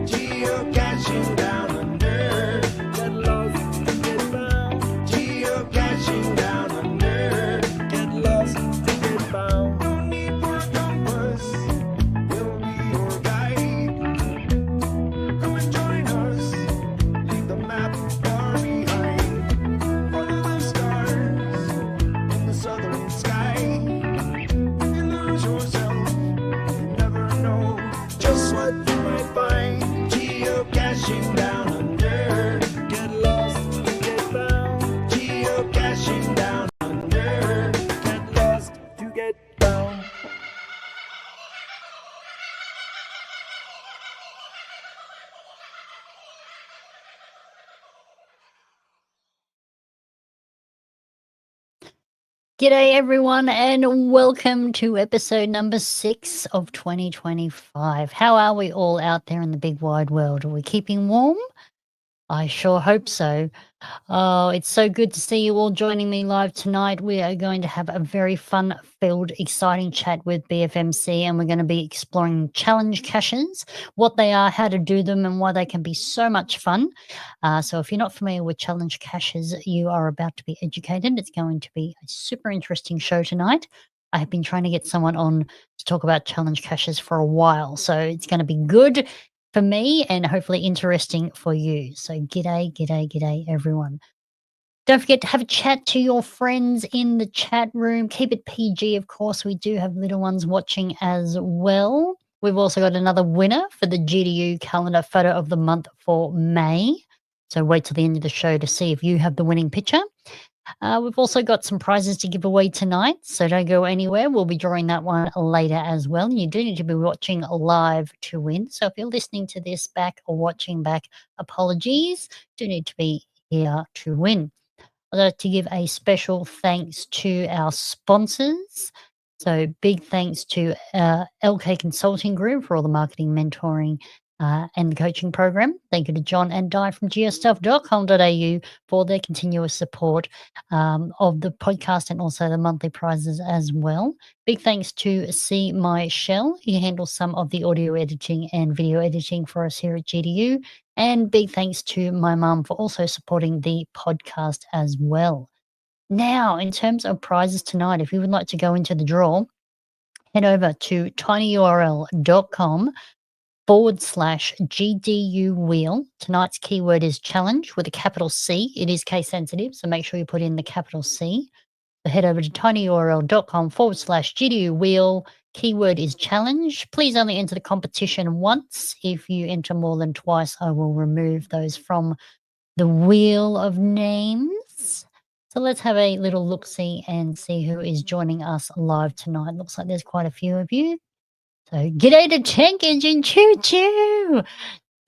Geocaching down under. Get lost to get found. Geocaching down under. Get lost to get found. No need for a compass. We'll be your guide. Come and join us. Leave the map far behind. Follow the stars in the southern sky. If you lose yourself, you never know just what you might find. Geocaching down under. Get lost to get found. Geocaching down under. Get lost to get found. G'day everyone and welcome to episode number 6 of 2025. How are we all out there in the big wide world? Are we keeping warm? I sure hope so. Oh, it's so good to see you all joining me live tonight. We are going to have a very fun-filled, exciting chat with BFMC, and we're going to be exploring challenge caches, what they are, how to do them, and why they can be so much fun. So if you're not familiar with challenge caches, you are about to be educated. It's going to be a super interesting show tonight. I have been trying to get someone on to talk about challenge caches for a while, so it's going to be good for me and hopefully interesting for you. So g'day everyone. Don't forget to have a chat to your friends in the chat room. Keep it PG, of course. We do have little ones watching as well. We've also got another winner for the GDU calendar photo of the month for May. So wait till the end of the show to see if you have the winning picture. We've also got some prizes to give away tonight, so don't go anywhere. We'll be drawing that one later as well. You do need to be watching live to win. So if you're listening to this back or watching back, apologies. Do need to be here to win. I'd like to give a special thanks to our sponsors. So big thanks to LK Consulting Group for all the marketing, mentoring, and the coaching program. Thank you to John and Di from geostuff.com.au for their continuous support of the podcast and also the monthly prizes as well. Big thanks to C. My Shell, who handles some of the audio editing and video editing for us here at GDU. And big thanks to my mum for also supporting the podcast as well. Now, in terms of prizes tonight, if you would like to go into the draw, head over to tinyurl.com/GDU wheel. Tonight's keyword is challenge with a capital C. It is case sensitive, so make sure you put in the capital C. So head over to tinyurl.com/GDU wheel. Keyword is challenge. Please only enter the competition once. If you enter more than twice, I will remove those from the wheel of names. So let's have a little look-see and see who is joining us live tonight. Looks like there's quite a few of you. So g'day to Tank Engine Choo Choo.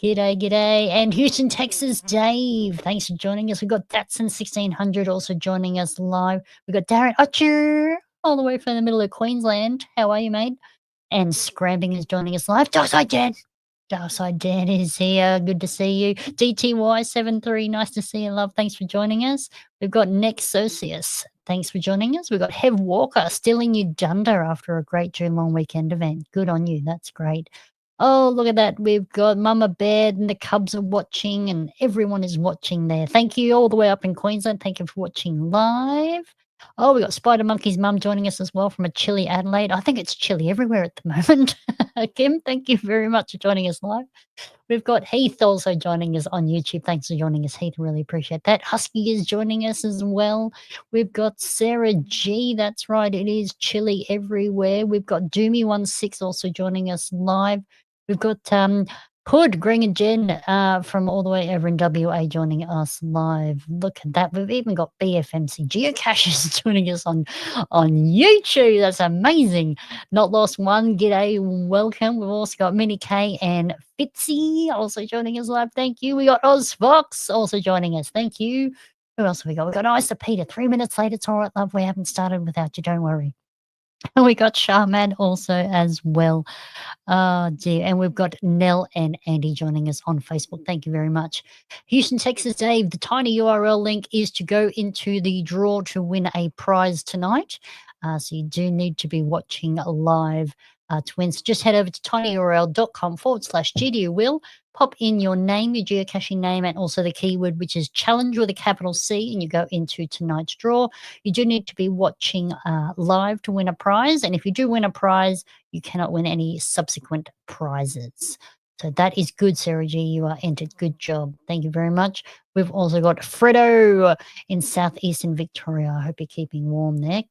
G'day. And Houston, Texas, Dave. Thanks for joining us. We've got Datsun 1600 also joining us live. We've got Darren Utcher all the way from the middle of Queensland. How are you, mate? And Scramping is joining us live. Darkside Dan is here. Good to see you. DTY73, nice to see you, love. Thanks for joining us. We've got Nexocius. Thanks for joining us. We've got Hev Walker stealing you dunder after a great June long weekend event. Good on you. That's great. Oh, look at that. We've got Mama Bear and the Cubs are watching and everyone is watching there. Thank you all the way up in Queensland. Thank you for watching live. Oh, we got Spider Monkey's mum joining us as well from a chilly Adelaide. I think it's chilly everywhere at the moment. Kim, thank you very much for joining us live. We've got Heath also joining us on YouTube. Thanks for joining us, Heath. Really appreciate that. Husky is joining us as well. We've got Sarah G. That's right. It is chilly everywhere. We've got Doomy16 also joining us live. We've got Hood, Greg and Jen from all the way over in WA joining us live. Look at that. We've even got BFMC Geocaches joining us on YouTube. That's amazing. Not Lost One, g'day, welcome. We've also got Minnie K and Fitzy also joining us live. Thank you. We got Oz Fox also joining us. Thank you. Who else have we got? We've got Isa Peter. 3 minutes late. It's all right, love. We haven't started without you. Don't worry. And we got Charmaine also as well. Oh dear. And we've got Nell and Andy joining us on Facebook. Thank you very much. Houston, Texas, Dave, the tiny URL link is to go into the draw to win a prize tonight. So you do need to be watching live to win. So just head over to tinyurl.com/GDU Will. Pop in your name, your geocaching name, and also the keyword, which is challenge with a capital C, and you go into tonight's draw. You do need to be watching live to win a prize. And if you do win a prize, you cannot win any subsequent prizes. So that is good, Sarah G. You are entered. Good job. Thank you very much. We've also got Fredo in southeastern Victoria. I hope you're keeping warm there.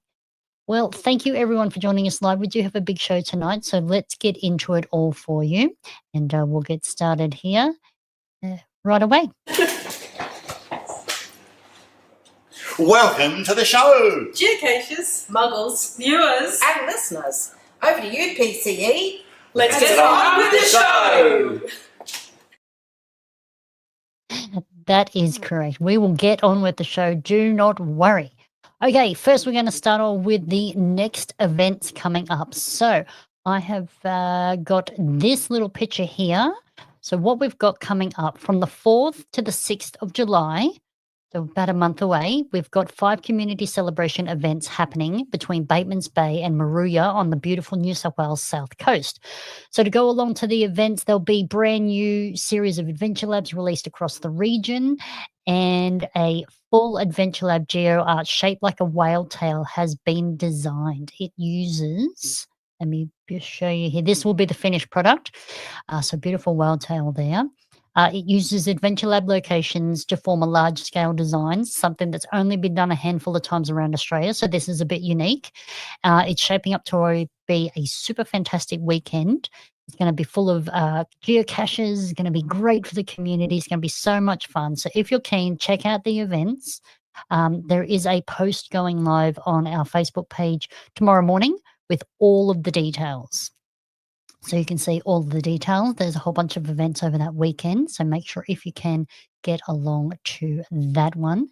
Well, thank you everyone for joining us live. We do have a big show tonight, so let's get into it all for you. And we'll get started here right away. Welcome to the show! Geocachers, muggles, viewers, and listeners. Over to you, PCE. let's get on with the show! That is correct. We will get on with the show. Do not worry. Okay, first we're going to start off with the next events coming up. So I have got this little picture here. So what we've got coming up from the 4th to the 6th of July, so about a month away, we've got 5 community celebration events happening between Bateman's Bay and Maruya on the beautiful New South Wales south coast. So to go along to the events, there'll be brand new series of Adventure Labs released across the region, and a full Adventure Lab geo art shaped like a whale tail has been designed. It uses, let me just show you here, this will be the finished product. So beautiful whale tail there. It uses Adventure Lab locations to form a large-scale design, something that's only been done a handful of times around Australia, so this is a bit unique. It's shaping up to be a super fantastic weekend. It's going to be full of geocaches. It's going to be great for the community. It's going to be so much fun. So if you're keen, check out the events. There is a post going live on our Facebook page tomorrow morning with all of the details. So you can see all the details. There's a whole bunch of events over that weekend. So make sure if you can get along to that one.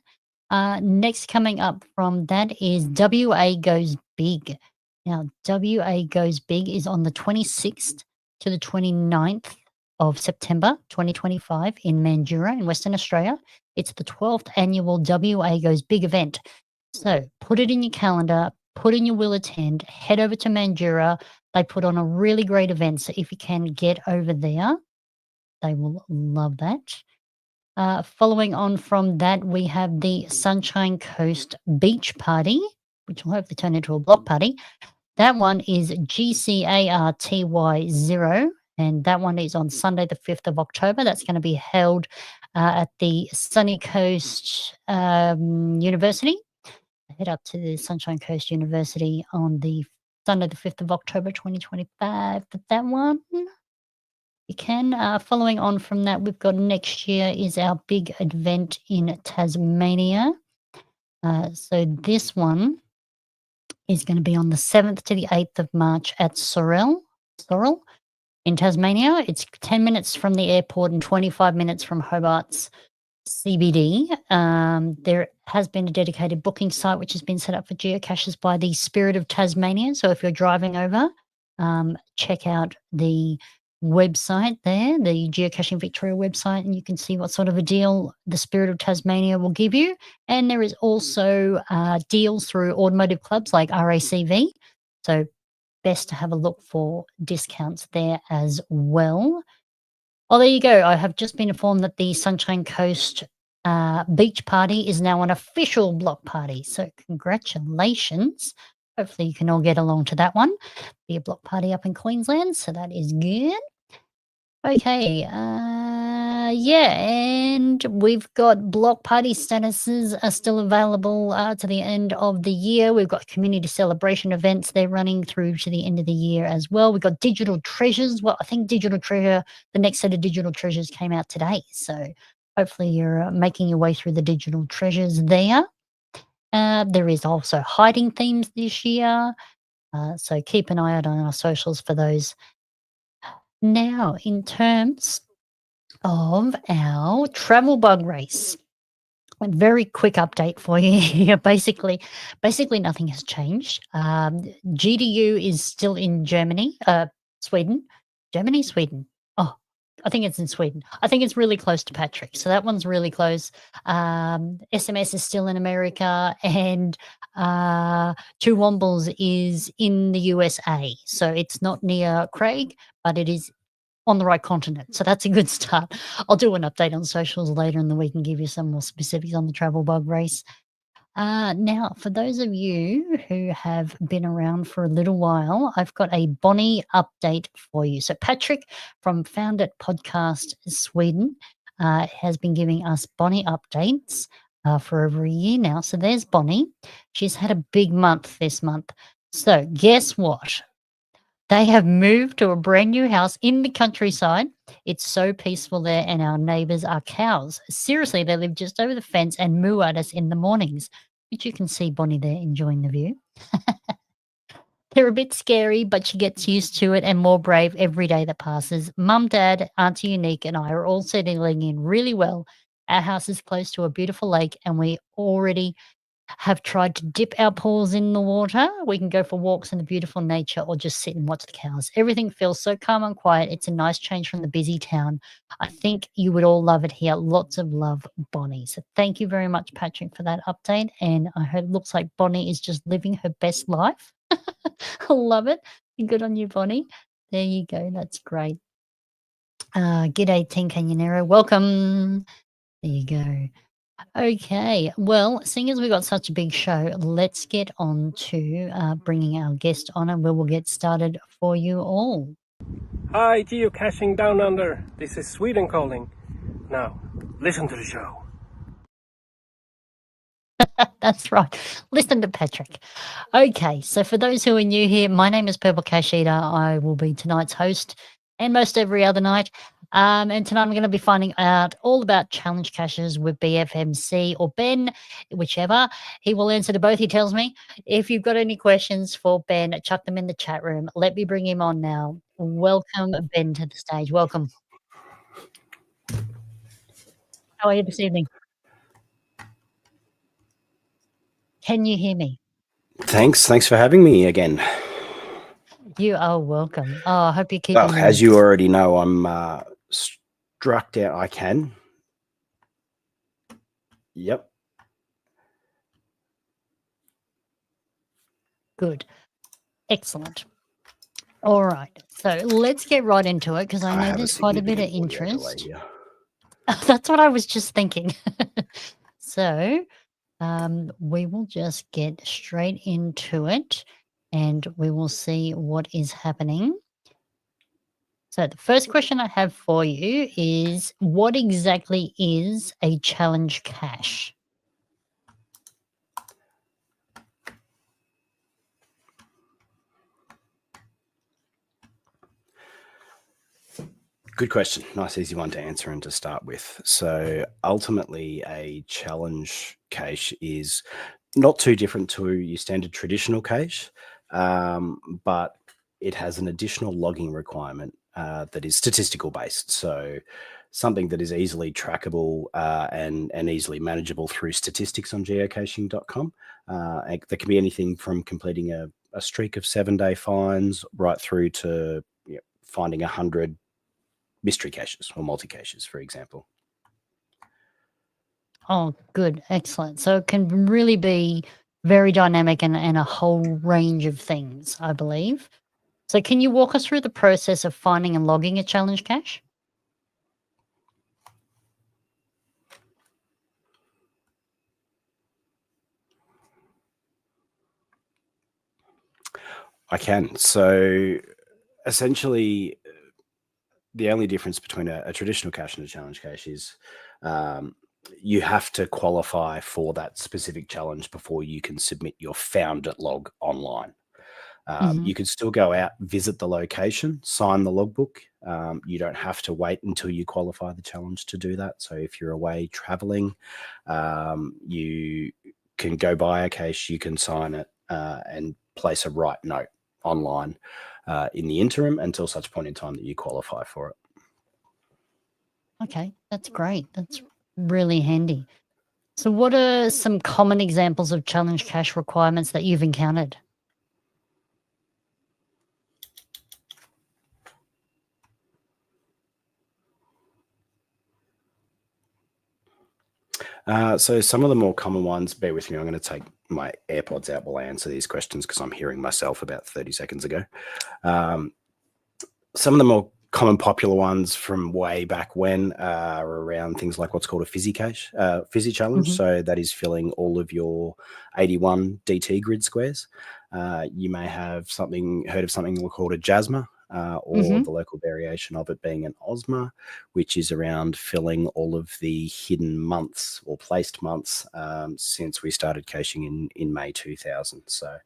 Next coming up from that is WA Goes Big. Now, WA Goes Big is on the 26th to the 29th of September 2025 in Mandurah in Western Australia. It's the 12th annual WA Goes Big event. So put it in your calendar, put in your will attend, head over to Mandurah. They put on a really great event. So if you can get over there, they will love that. Following on from that, we have the Sunshine Coast Beach Party, which will hopefully turn into a block party. That one is GCARTY0, and that one is on Sunday, the 5th of October. That's going to be held at the Sunny Coast University. Head up to the Sunshine Coast University on the Sunday, the 5th of October, 2025 for that one. You can. Following on from that, we've got next year is our big event in Tasmania. So this one is going to be on the 7th to the 8th of March at Sorel in Tasmania. It's 10 minutes from the airport and 25 minutes from Hobart's CBD. There has been a dedicated booking site which has been set up for geocaches by the Spirit of Tasmania. So if you're driving over, check out the website there, the Geocaching Victoria website, and you can see what sort of a deal the Spirit of Tasmania will give you. And there is also deals through automotive clubs like RACV. So best to have a look for discounts there as well. Oh, there you go. I have just been informed that the Sunshine Coast Beach Party is now an official block party. So congratulations. Hopefully you can all get along to that one. Be a block party up in Queensland, so that is good. Okay, yeah, and we've got block party statuses are still available to the end of the year. We've got community celebration events. They're running through to the end of the year as well. We've got digital treasures. Well, I think digital treasure, the next set of digital treasures came out today. So hopefully you're making your way through the digital treasures there. There is also hiding themes this year. So keep an eye out on our socials for those. Now, in terms of our travel bug race, A very quick update for you here. Basically nothing has changed. GDU is still in Germany, Sweden. Germany, Sweden. Oh, I think it's in Sweden. I think it's really close to Patrick. So that one's really close. SMS is still in America, and Two Wombles is in the USA. So it's not near Craig, but it is on the right continent. So that's a good start. I'll do an update on socials later in the week and give you some more specifics on the travel bug race. Now, for those of you who have been around for a little while, I've got a Bonnie update for you. So Patrick from Found It Podcast Sweden has been giving us Bonnie updates for over a year now. So there's Bonnie. She's had a big month this month. So guess what? They have moved to a brand new house in the countryside. It's so peaceful there, and our neighbors are cows. Seriously, they live just over the fence and moo at us in the mornings, which you can see Bonnie there enjoying the view. They're a bit scary, but she gets used to it and more brave every day that passes. Mum, Dad, Auntie Unique, and I are all settling in really well. Our house is close to a beautiful lake, and we already have tried to dip our paws in the water. We can go for walks in the beautiful nature or just sit and watch the cows. Everything feels so calm and quiet. It's a nice change from the busy town. I think you would all love it here. Lots of love, Bonnie. So thank you very much, Patrick, for that update. And I heard it looks like Bonnie is just living her best life. I love it. Good on you, Bonnie. There you go. That's great. G'day, Team Canyonero. Welcome. There you go. Okay, well, seeing as we got such a big show, let's get on to bringing our guest on, and we will get started for you all. Hi, Geocaching Down Under. This is Sweden calling. Now, listen to the show. That's right. Listen to Patrick. Okay, so for those who are new here, my name is Purple Cache Eater. I will be tonight's host and most every other night. And tonight I'm going to be finding out all about challenge caches with BFMC or Ben, whichever. He will answer to both, he tells me. If you've got any questions for Ben, chuck them in the chat room. Let me bring him on now. Welcome, Ben, to the stage. Welcome. How are you this evening? Can you hear me? Thanks for having me again. You are welcome. Oh, I hope you're keeping Well, as you already know, I'm struck down. I can. Yep. Good. Excellent. All right. So let's get right into it because I know there's quite a bit of interest. That's what I was just thinking. So we will just get straight into it and we will see what is happening. So the first question I have for you is, what exactly is a challenge cache? Good question. Nice, easy one to answer and to start with. So ultimately, a challenge cache is not too different to your standard traditional cache, but it has an additional logging requirement that is statistical based. So something that is easily trackable and easily manageable through statistics on geocaching.com. There can be anything from completing a streak of 7-day finds right through to finding 100 mystery caches or multi-caches, for example. Oh, good. Excellent. So it can really be very dynamic and a whole range of things, I believe. So can you walk us through the process of finding and logging a challenge cache? I can. So essentially, the only difference between a traditional cache and a challenge cache is you have to qualify for that specific challenge before you can submit your found it log online. You can still go out, visit the location, sign the logbook. You don't have to wait until you qualify the challenge to do that. So if you're away traveling, you can go buy a cache, you can sign it and place a write note online in the interim until such point in time that you qualify for it. Okay, that's great. That's really handy. So, what are some common examples of challenge cache requirements that you've encountered? So some of the more common ones, bear with me, I'm going to take my AirPods out while I answer these questions because I'm hearing myself about 30 seconds ago. Some of the more common popular ones from way back when are around things like what's called a fizzy cache, fizzy challenge. Mhm. So that is filling all of your 81 DT grid squares. You may have heard of something called a jasma, or Mhm. the local variation of it being an osma, which is around filling all of the hidden months or placed months since we started caching in May 2000. So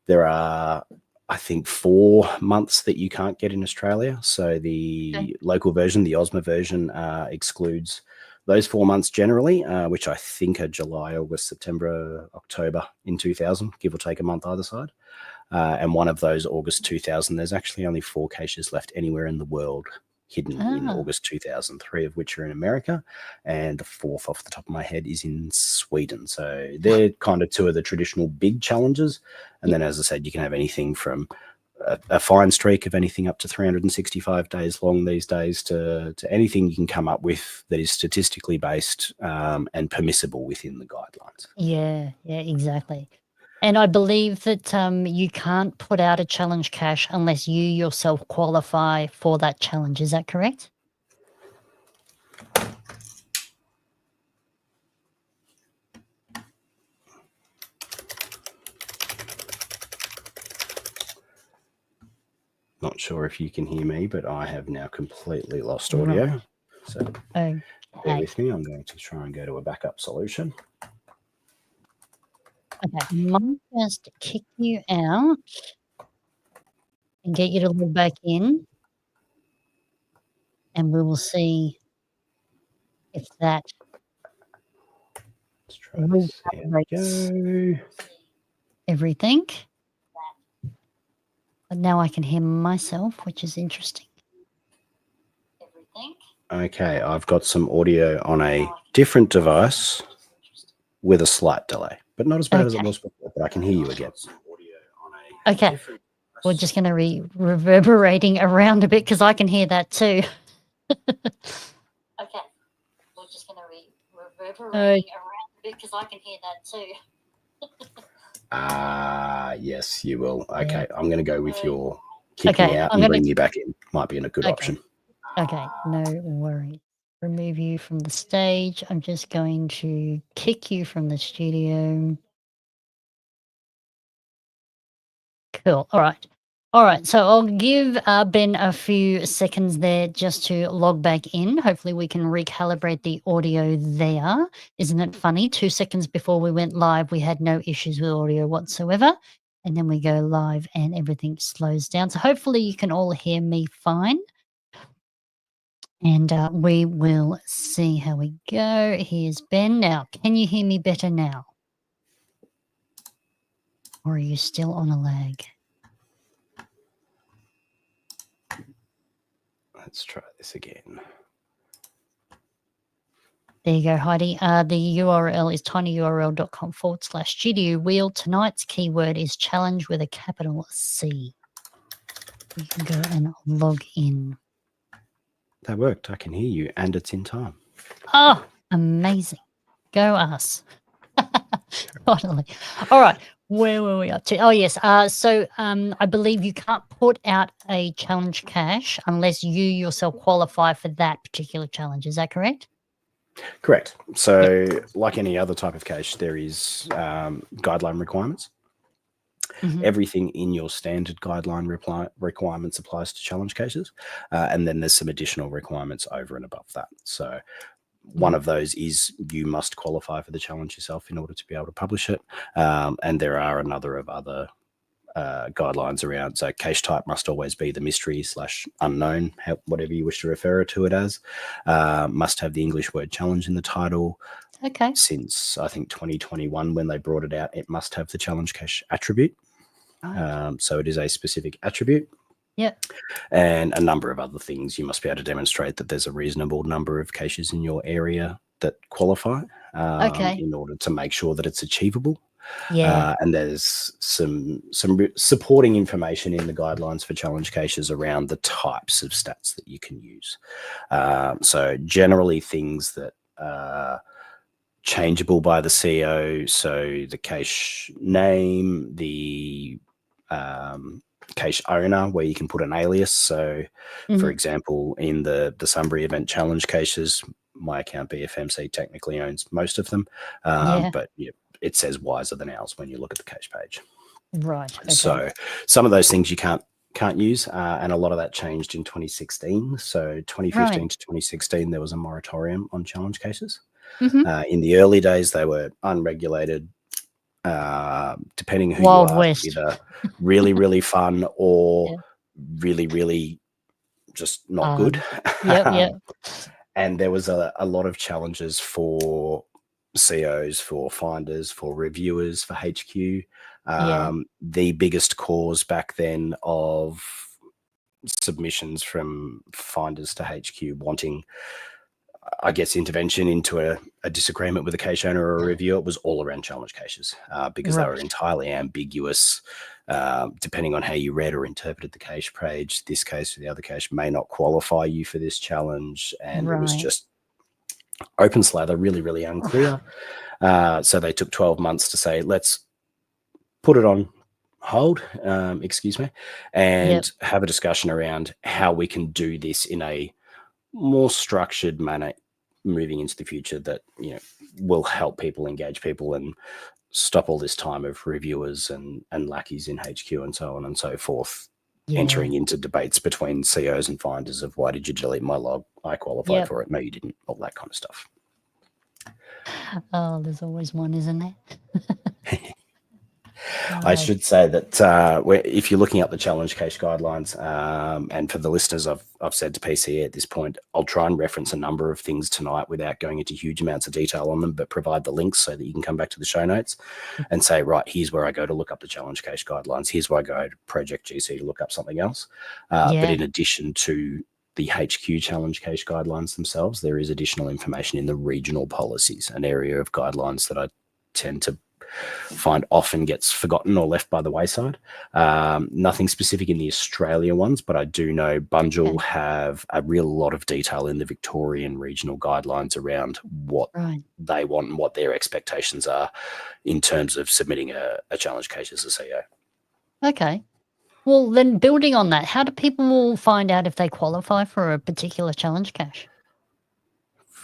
there are, I think, 4 months that you can't get in Australia. So the local version, the Osma version, excludes those 4 months generally, which I think are July, August, September, October in 2000, give or take a month either side. And one of those, August 2000, there's actually only 4 caches left anywhere in the world hidden in Ah, August 2000, 3 of which are in America, and the 4th off the top of my head is in Sweden. So they're kind of 2 of the traditional big challenges. And then, as I said, you can have anything from a fine streak of anything up to 365 days long these days to anything you can come up with that is statistically based and permissible within the guidelines. yeah, exactly. And I believe that you can't put out a challenge cache unless you yourself qualify for that challenge. Is that correct? Not sure if you can hear me, but I have now completely lost Right. audio. So bear Okay. with me. I'm going to try and go to a backup solution. Okay. I might just kick you out and get you to log back in, and we will see if that Let's try this. Here we recalibrates go. everything. But now I can hear myself, which is interesting. Okay, I've got some audio on a different device with a slight delay, but not as bad as it Okay. was before, but I can hear you again. Okay. We're just going to reverberating around a bit because I can hear that too. Okay. We're just going to reverberating around a bit because I can hear that too. Yes, you will. Okay, Yeah. I'm going to go with your kick Okay, me out I'm and gonna- bring you back in. Might be a good Okay. option. Okay, no worries. Remove you from the stage. I'm just going to kick you from the studio. Cool. All right. All right. So I'll give Ben a few seconds there just to log back in. Hopefully we can recalibrate the audio there. Isn't it funny? 2 seconds before we went live, we had no issues with audio whatsoever. And then we go live and everything slows down. So hopefully you can all hear me fine. And we will see how we go. Here's Ben. Now, can you hear me better now? Or are you still on a lag? Let's try this again. There you go, Heidi. The URL is tinyurl.com/studio wheel. Tonight's keyword is challenge with a capital C. You can go and log in. That worked. I can hear you, and it's in time. Oh, amazing. Go us. Finally. All right. Where were we up to? Oh, yes. So I believe you can't put out a challenge cache unless you yourself qualify for that particular challenge. Is that correct? Correct. So, like any other type of cache, there is guideline requirements. Mhm. Everything in your standard guideline requirements applies to challenge cases, and then there's some additional requirements over and above that. So one of those is you must qualify for the challenge yourself in order to be able to publish it, and there are another of other guidelines around. So cache type must always be the mystery/unknown, whatever you wish to refer to it as. Must have the English word challenge in the title. Okay. Since I think 2021, when they brought it out, it must have the challenge cache attribute. Right. So it is a specific attribute. Yep. And a number of other things. You must be able to demonstrate that there's a reasonable number of caches in your area that qualify Okay. in order to make sure that it's achievable. Yeah. And there's some supporting information in the guidelines for challenge caches around the types of stats that you can use. So generally things that are changeable by the CEO. So the cache name, the cache owner, where you can put an alias. So, for Mhm. example, in the Sunbury event challenge caches, my account BFMC technically owns most of them, Yeah. but it says wiser than ours when you look at the cache page. Right. Okay. So some of those things you can't use, and a lot of that changed in 2016. So 2015 Right. to 2016, there was a moratorium on challenge cases. Mhm. In the early days, they were unregulated. Depending who you Wild ask, West. either really, really fun or Yeah. really, really just not good. Yep. Yep. And there was a lot of challenges for COs, for finders, for reviewers, for HQ. Yeah. The biggest cause back then of submissions from finders to HQ wanting, I guess, intervention into a disagreement with a cache owner or a reviewer, it was all around challenge caches because they were Right. entirely ambiguous. Depending on how you read or interpreted the cache page, this cache or the other cache may not qualify you for this challenge. And it was Right. just open slather, really, really unclear. So they took 12 months to say, let's put it on hold, excuse me, and Yep. have a discussion around how we can do this in a more structured manner moving into the future that will help people, engage people, and stop all this time of reviewers and lackeys in HQ and so on and so forth Yeah. entering into debates between COs and finders of, why did you delete my log? I qualified Yep. for it. No, you didn't. All that kind of stuff. Oh, there's always one, isn't there? I should say that if you're looking up the challenge cache guidelines, and for the listeners, I've said to PCE at this point, I'll try and reference a number of things tonight without going into huge amounts of detail on them, but provide the links so that you can come back to the show notes and say, right, here's where I go to look up the challenge cache guidelines. Here's where I go to Project GC to look up something else. But Yeah. in addition to the HQ challenge cache guidelines themselves, there is additional information in the regional policies, an area of guidelines that I tend to find often gets forgotten or left by the wayside. Nothing specific in the Australia ones, but I do know Bunjil have a real lot of detail in the Victorian regional guidelines around what Right. they want and what their expectations are in terms of submitting a challenge case as a CO. Okay. Well, then building on that, how do people find out if they qualify for a particular challenge cache?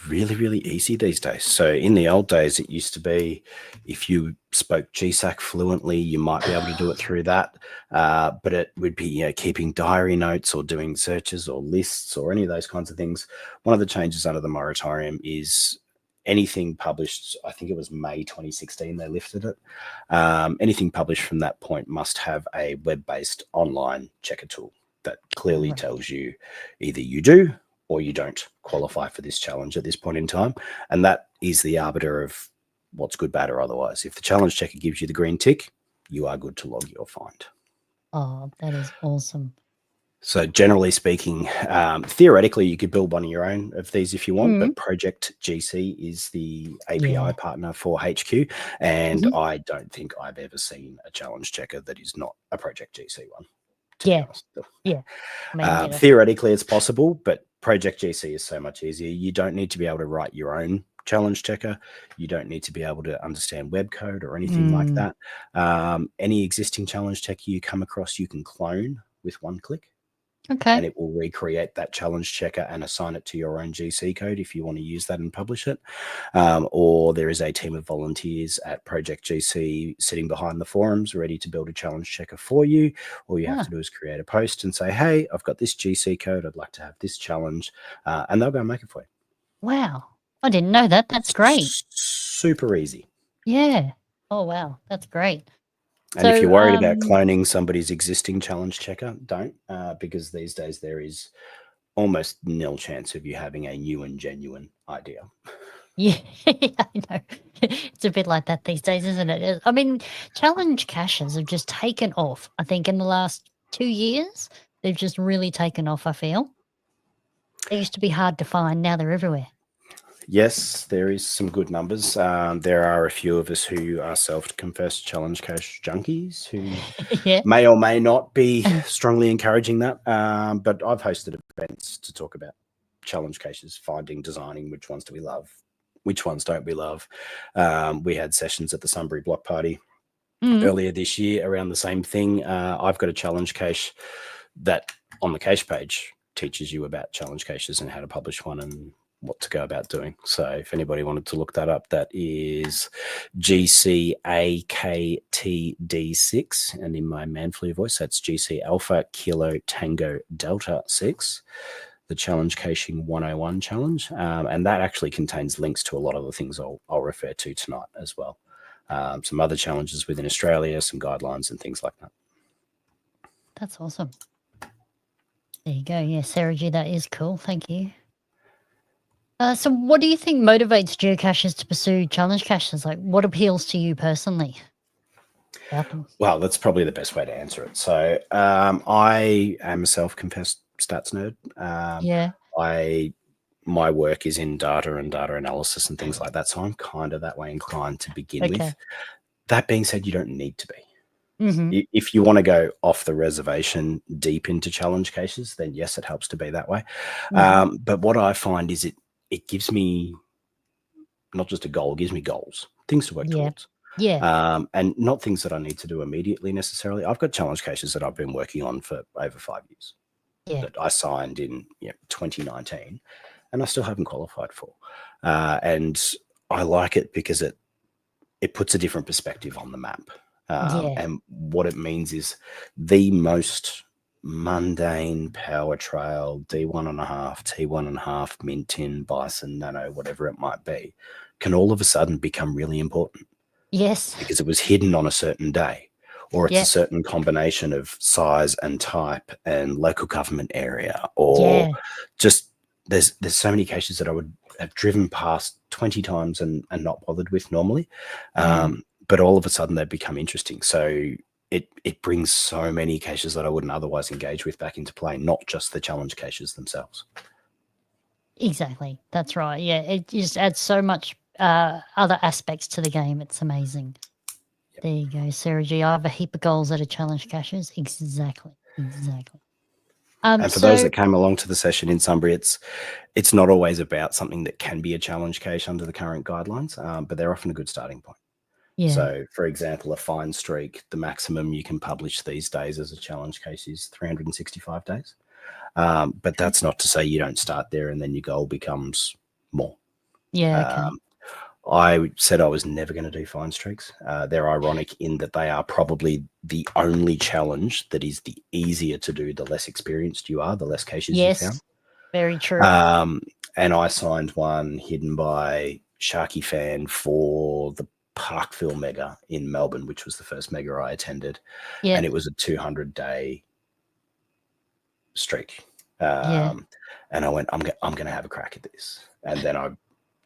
Really, really easy these days. So in the old days, it used to be if you spoke GSAC fluently, you might be able to do it through that. But it would be keeping diary notes or doing searches or lists or any of those kinds of things. One of the changes under the moratorium is anything published, I think it was May 2016, they lifted it. Anything published from that point must have a web-based online checker tool that clearly Right. tells you either you do or you don't qualify for this challenge at this point in time. And that is the arbiter of what's good, bad, or otherwise. If the challenge checker gives you the green tick, you are good to log your find. Oh, that is awesome. So generally speaking, theoretically, you could build one of your own of these if you want, but Project GC is the API partner for HQ. And I don't think I've ever seen a challenge checker that is not a Project GC one, to be honest. Yeah. Maybe Theoretically, it's possible, but Project GC is so much easier. You don't need to be able to write your own challenge checker. You don't need to be able to understand web code or anything like that. Any existing challenge checker you come across, you can clone with one click. Okay. And it will recreate that challenge checker and assign it to your own GC code if you want to use that and publish it. Or there is a team of volunteers at Project GC sitting behind the forums ready to build a challenge checker for you. All you have to do is create a post and say, hey, I've got this GC code. I'd like to have this challenge. And they'll go and make it for you. Wow. I didn't know that. That's great. Super easy. Yeah. Oh, wow. That's great. And if you're worried about cloning somebody's existing challenge checker, don't, because these days there is almost nil chance of you having a new and genuine idea. Yeah, I know. It's a bit like that these days, isn't it? I mean, challenge caches have just taken off. I think in the last 2 years, they've just really taken off, I feel. They used to be hard to find. Now they're everywhere. Yes, there is some good numbers. There are a few of us who are self-confessed challenge cache junkies who Yeah. may or may not be strongly encouraging that. But I've hosted events to talk about challenge caches, finding, designing which ones do we love, which ones don't we love. We had sessions at the Sunbury Block Party earlier this year around the same thing. I've got a challenge cache that on the cache page teaches you about challenge caches and how to publish one and what to go about doing. So if anybody wanted to look that up, that is GCAKTD6. And in my Manflu voice, that's GC Alpha Kilo Tango Delta 6, the Challenge Caching 101 challenge. And that actually contains links to a lot of the things I'll refer to tonight as well. Some other challenges within Australia, some guidelines and things like that. That's awesome. There you go. Yeah, Sarah G, that is cool. Thank you. So what do you think motivates geocachers to pursue challenge caches? Like, what appeals to you personally about them? Well, that's probably the best way to answer it. So I am a self-confessed stats nerd. Yeah. My work is in data and data analysis and things like that. So I'm kind of that way inclined to begin with. That being said, you don't need to be. If you want to go off the reservation deep into challenge cases, then yes, it helps to be that way. But what I find is it gives me not just a goal, it gives me goals, things to work towards. Yeah. And not things that I need to do immediately necessarily. I've got challenge cases that I've been working on for over 5 years that I signed in 2019 and I still haven't qualified for. And I like it because it puts a different perspective on the map. And what it means is the most mundane power trail, D1.5, T1.5, mint tin, bison, nano, whatever it might be, can all of a sudden become really important. Yes. Because it was hidden on a certain day, or it's a certain combination of size and type and local government area, or just there's so many cases that I would have driven past 20 times and not bothered with normally. But all of a sudden they become interesting. So it brings so many cases that I wouldn't otherwise engage with back into play, not just the challenge cases themselves. Exactly. That's right. Yeah. It just adds so much other aspects to the game. It's amazing. There you go, Sarah G. I have a heap of goals that are challenge caches. Exactly. And for those that came along to the session in Sunbury, it's not always about something that can be a challenge cache under the current guidelines, but they're often a good starting point. Yeah. So, for example, a fine streak, the maximum you can publish these days as a challenge case is 365 days. But that's not to say you don't start there and then your goal becomes more. Yeah. Okay. I said I was never going to do fine streaks. They're ironic in that they are probably the only challenge that is the easier to do, the less experienced you are, the less cases you found. Very true. And I signed one hidden by Sharky Fan for the Parkville Mega in Melbourne, which was the first mega I attended. And it was a 200-day streak. And I went, I'm going to have a crack at this. And then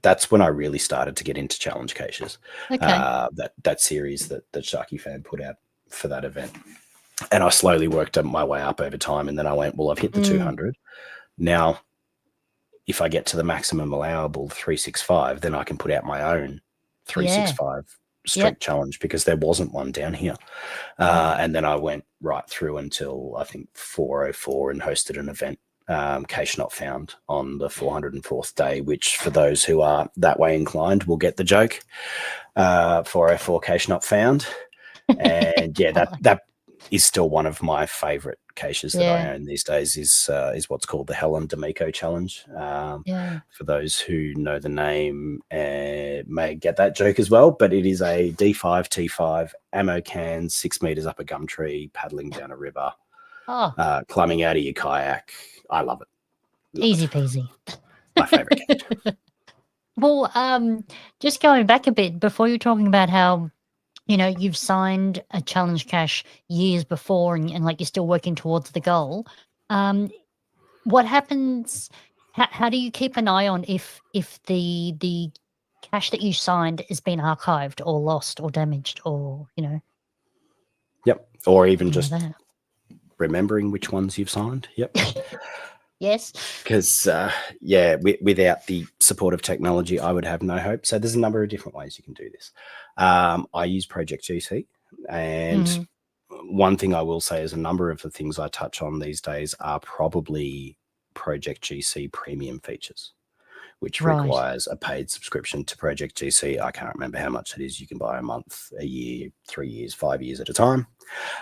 that's when I really started to get into challenge caches. That series that Sharky Fan put out for that event. And I slowly worked my way up over time. And then I went, well, I've hit the 200. Now, if I get to the maximum allowable 365, then I can put out my own 365 streak challenge, because there wasn't one down here. And then I went right through until I think 404 and hosted an event, Cache Not Found, on the 404th day, which for those who are that way inclined will get the joke. 404 Cache Not Found. And that is still one of my favorite caches that I own these days, is what's called the Helen D'Amico Challenge. For those who know the name may get that joke as well, but it is a D5 T5 ammo can, 6 meters up a gum tree, paddling down a river, climbing out of your kayak. I love it. Easy peasy. My favorite cache. Well, just going back a bit, before you're talking about how, you've signed a challenge cache years before and like you're still working towards the goal. What happens? How do you keep an eye on if the cache that you signed has been archived or lost or damaged or, Yep. Or even just that. remembering which ones you've signed. Yep. Yes. Because without the support of technology, I would have no hope. So there's a number of different ways you can do this. I use Project GC, and Mhm. one thing I will say is a number of the things I touch on these days are probably Project GC premium features, which Right. requires a paid subscription to Project GC. I can't remember how much it is. You can buy a month, a year, 3 years, 5 years at a time.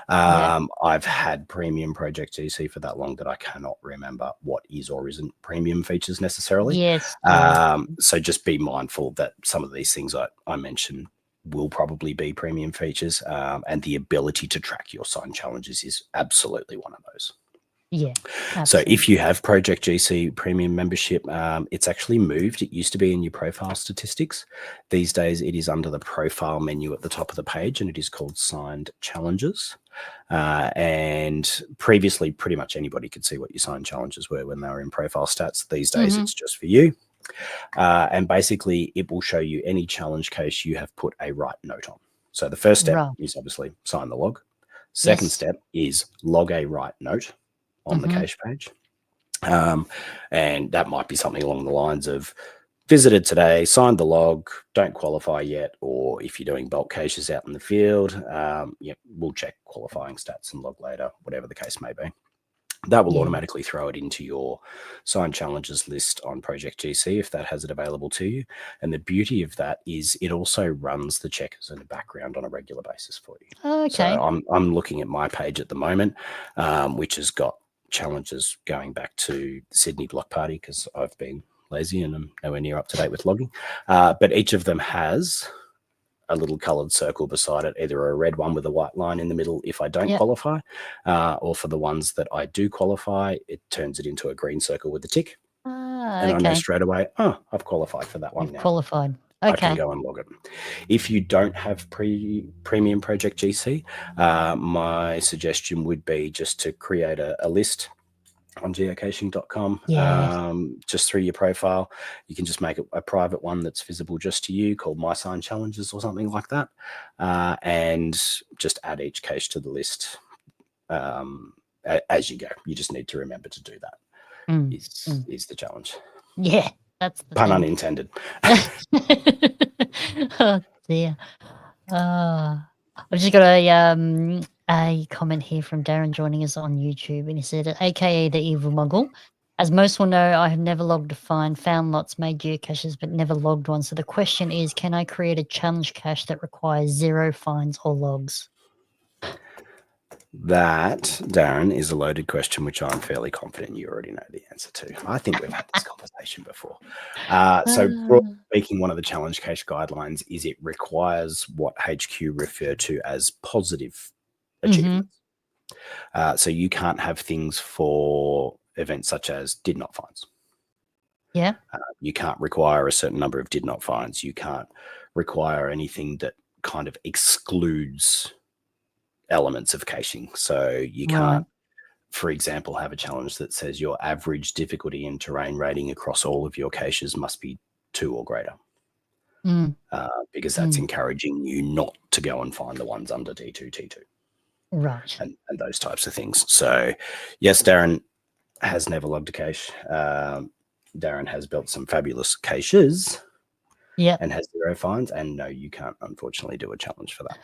I've had premium Project GC for that long that I cannot remember what is or isn't premium features necessarily. Yes. Yeah. So just be mindful that some of these things I mentioned will probably be premium features, and the ability to track your sign challenges is absolutely one of those. Yeah. So Absolutely. if you have Project GC premium membership, it's actually moved. It used to be in your profile statistics. These days it is under the profile menu at the top of the page, and it is called signed challenges. And previously pretty much anybody could see what your signed challenges were when they were in profile stats. These days it's just for you. And basically it will show you any challenge case you have put a write note on. So the first step Right. is obviously sign the log. Second Yes. step is log a write note on the Mhm. cache page. And that might be something along the lines of visited today, signed the log, don't qualify yet, or if you're doing bulk caches out in the field, we'll check qualifying stats and log later, whatever the case may be. That will Yeah. automatically throw it into your signed challenges list on Project GC if that has it available to you. And the beauty of that is it also runs the checkers in the background on a regular basis for you. Okay. So I'm looking at my page at the moment, which has got challenges going back to the Sydney Block Party because I've been lazy and I'm nowhere near up to date with logging. But each of them has a little coloured circle beside it, either a red one with a white line in the middle if I don't qualify, or for the ones that I do qualify, it turns it into a green circle with a tick. And I know Okay. straight away, I've qualified for that one You've now. qualified. I can Okay. go and log it. If you don't have premium Project GC, my suggestion would be just to create a list on geocaching.com, Yeah. just through your profile. You can just make it a private one that's visible just to you called My Sign Challenges or something like that, and just add each cache to the list as you go. You just need to remember to do that. Mm. Is the challenge. Yeah. That's the Pun thing. unintended. Oh dear. I've just got a comment here from Darren joining us on YouTube, and he said, "AKA the evil muggle. As most will know, I have never logged a fine, found lots, made geocaches, but never logged one. So the question is, can I create a challenge cache that requires 0 fines or logs?" That, Darren, is a loaded question, which I'm fairly confident you already know the answer to. I think we've had this conversation before. So, broadly speaking, one of the challenge cache guidelines is it requires what HQ refer to as positive achievements. So you can't have things for events such as did not finds. Yeah. You can't require a certain number of did not finds. You can't require anything that kind of excludes elements of caching. So you can't, for example, have a challenge that says your average difficulty in terrain rating across all of your caches must be 2 or greater, because that's encouraging you not to go and find the ones under D2, T2. Right. And those types of things. So yes, Darren has never logged a cache. Darren has built some fabulous caches and has 0 fines. And no, you can't unfortunately do a challenge for that.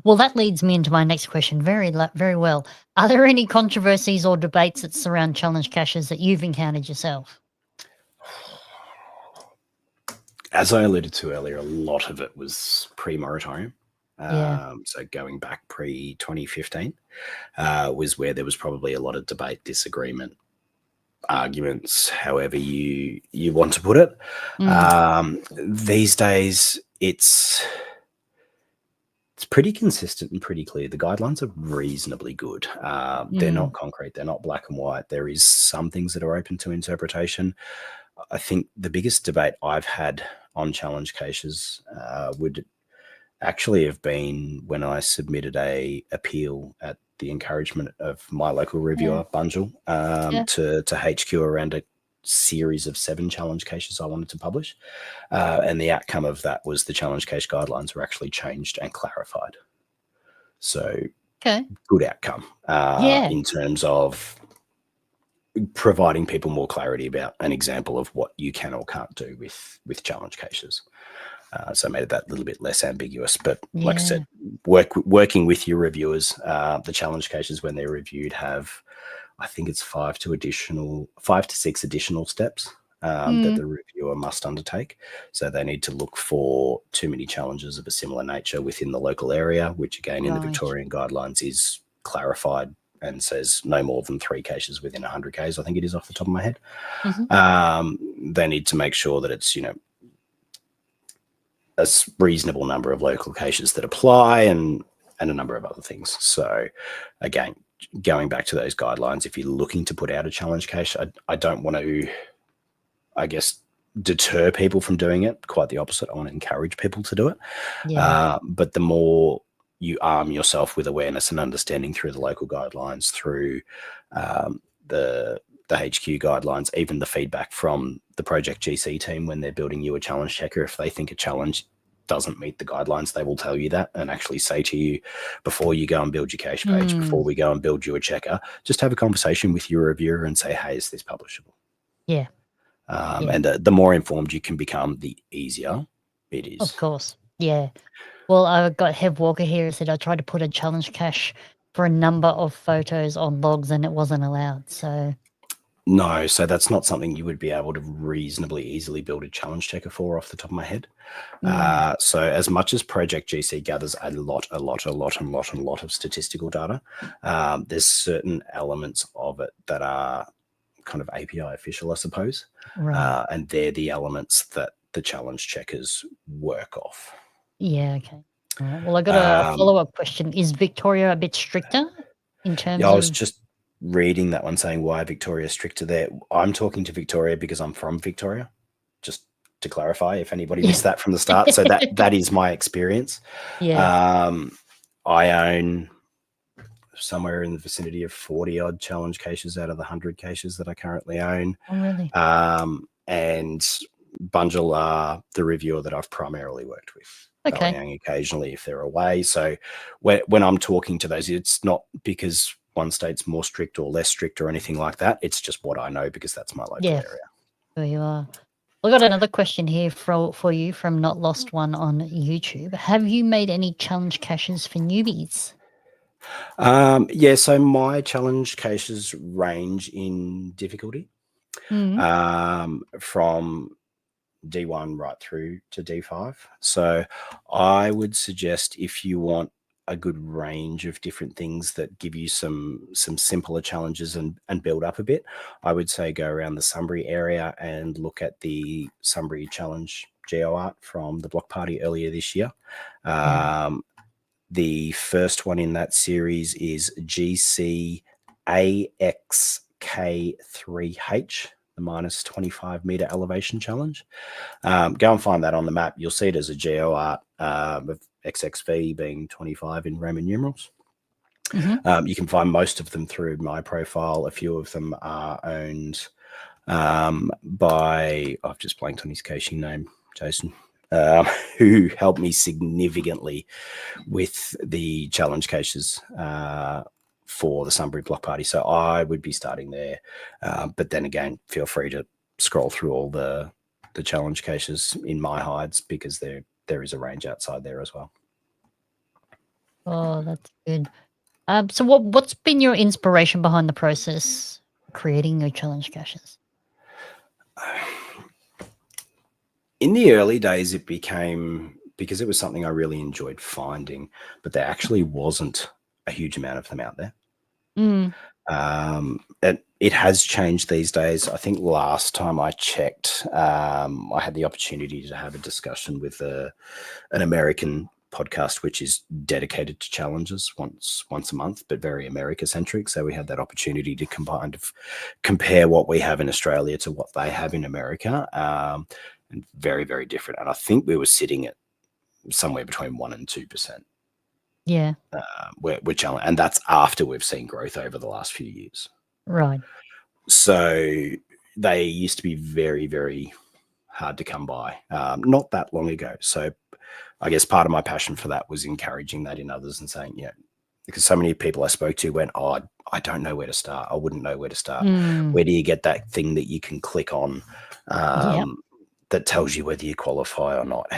Well, that leads me into my next question very well. Are there any controversies or debates that surround challenge caches that you've encountered yourself? As I alluded to earlier, a lot of it was pre-moratorium. Yeah. So going back pre-2015 was where there was probably a lot of debate, disagreement, arguments, however you want to put it. These days, it's pretty consistent and pretty clear. The guidelines are reasonably good. They're not concrete. They're not black and white. There is some things that are open to interpretation. I think the biggest debate I've had on challenge caches would actually have been when I submitted a appeal at the encouragement of my local reviewer, Bunjil, to HQ around a series of 7 challenge caches I wanted to publish. And the outcome of that was the challenge cache guidelines were actually changed and clarified. So good outcome in terms of providing people more clarity about an example of what you can or can't do with challenge caches. So made that a little bit less ambiguous. But like I Yeah. said, working with your reviewers, the challenge caches when they're reviewed have, I think it's 5 to 6 additional steps that the reviewer must undertake. So they need to look for too many challenges of a similar nature within the local area, which again in the Right. Victorian guidelines is clarified and says no more than 3 caches within 100 k's. I think it is off the top of my head. They need to make sure that it's, a reasonable number of local caches that apply and a number of other things. So again, going back to those guidelines, if you're looking to put out a challenge cache, I don't want to, I guess, deter people from doing it. Quite the opposite. I want to encourage people to do it. Yeah. But the more you arm yourself with awareness and understanding through the local guidelines, through the HQ guidelines, even the feedback from the Project GC team when they're building you a challenge checker, if they think a challenge doesn't meet the guidelines, they will tell you that and actually say to you before you go and build your cache page, before we go and build you a checker, just have a conversation with your reviewer and say, hey, is this publishable? Yeah. And the more informed you can become, the easier it is. Of course. Yeah. Well, I got Hev Walker here who said I tried to put a challenge cache for a number of photos on logs and it wasn't allowed. So no, so that's not something you would be able to reasonably easily build a challenge checker for off the top of my head. So as much as Project GC gathers a lot of statistical data, there's certain elements of it that are kind of API official, I suppose. right. And they're the elements that the challenge checkers work off. Yeah, okay. All right. Well, I got a follow-up question. Is Victoria a bit stricter in terms Yeah, I was of just reading that one saying why Victoria's stricter there. I'm talking to Victoria because I'm from Victoria, just to clarify if anybody missed that from the start. So that is my experience. Yeah. I own somewhere in the vicinity of 40 odd challenge caches out of the 100 caches that I currently own. Oh, really? And Bungle are the reviewer that I've primarily worked with. Okay. Going occasionally if they're away. So when I'm talking to those, it's not because one state's more strict or less strict or anything like that. It's just what I know because that's my local area. There you are. I got another question here for you from Not Lost One on YouTube. Have you made any challenge caches for newbies? Yeah, so my challenge caches range in difficulty from D1 right through to D5. So I would suggest if you want a good range of different things that give you some simpler challenges and build up a bit, I would say go around the Sunbury area and look at the Sunbury Challenge Geo Art from the block party earlier this year. The first one in that series is GCAXK3H, the minus 25 meter elevation challenge. Go and find that on the map. You'll see it as a geo art of XXV being 25 in Roman numerals. You can find most of them through my profile. A few of them are owned by, I've just blanked on his caching name, Jason, who helped me significantly with the challenge caches for the Sunbury block party. So I would be starting there. But then again, feel free to scroll through all the challenge caches in my hides because there is a range outside there as well. Oh, that's good. So what's been your inspiration behind the process creating your challenge caches? In the early days, it became, because it was something I really enjoyed finding, but there actually wasn't a huge amount of them out there. It has changed these days. I think last time I checked, I had the opportunity to have a discussion with an American podcast, which is dedicated to challenges once a month, but very America-centric. So we had that opportunity to compare what we have in Australia to what they have in America, and very, very different. And I think we were sitting at somewhere between 1% and 2%. Yeah. We're challenged, and that's after we've seen growth over the last few years. Right. So they used to be very, very hard to come by not that long ago. So I guess part of my passion for that was encouraging that in others and saying, because so many people I spoke to went, oh, I don't know where to start. I wouldn't know where to start. Mm. Where do you get that thing that you can click on that tells you whether you qualify or not?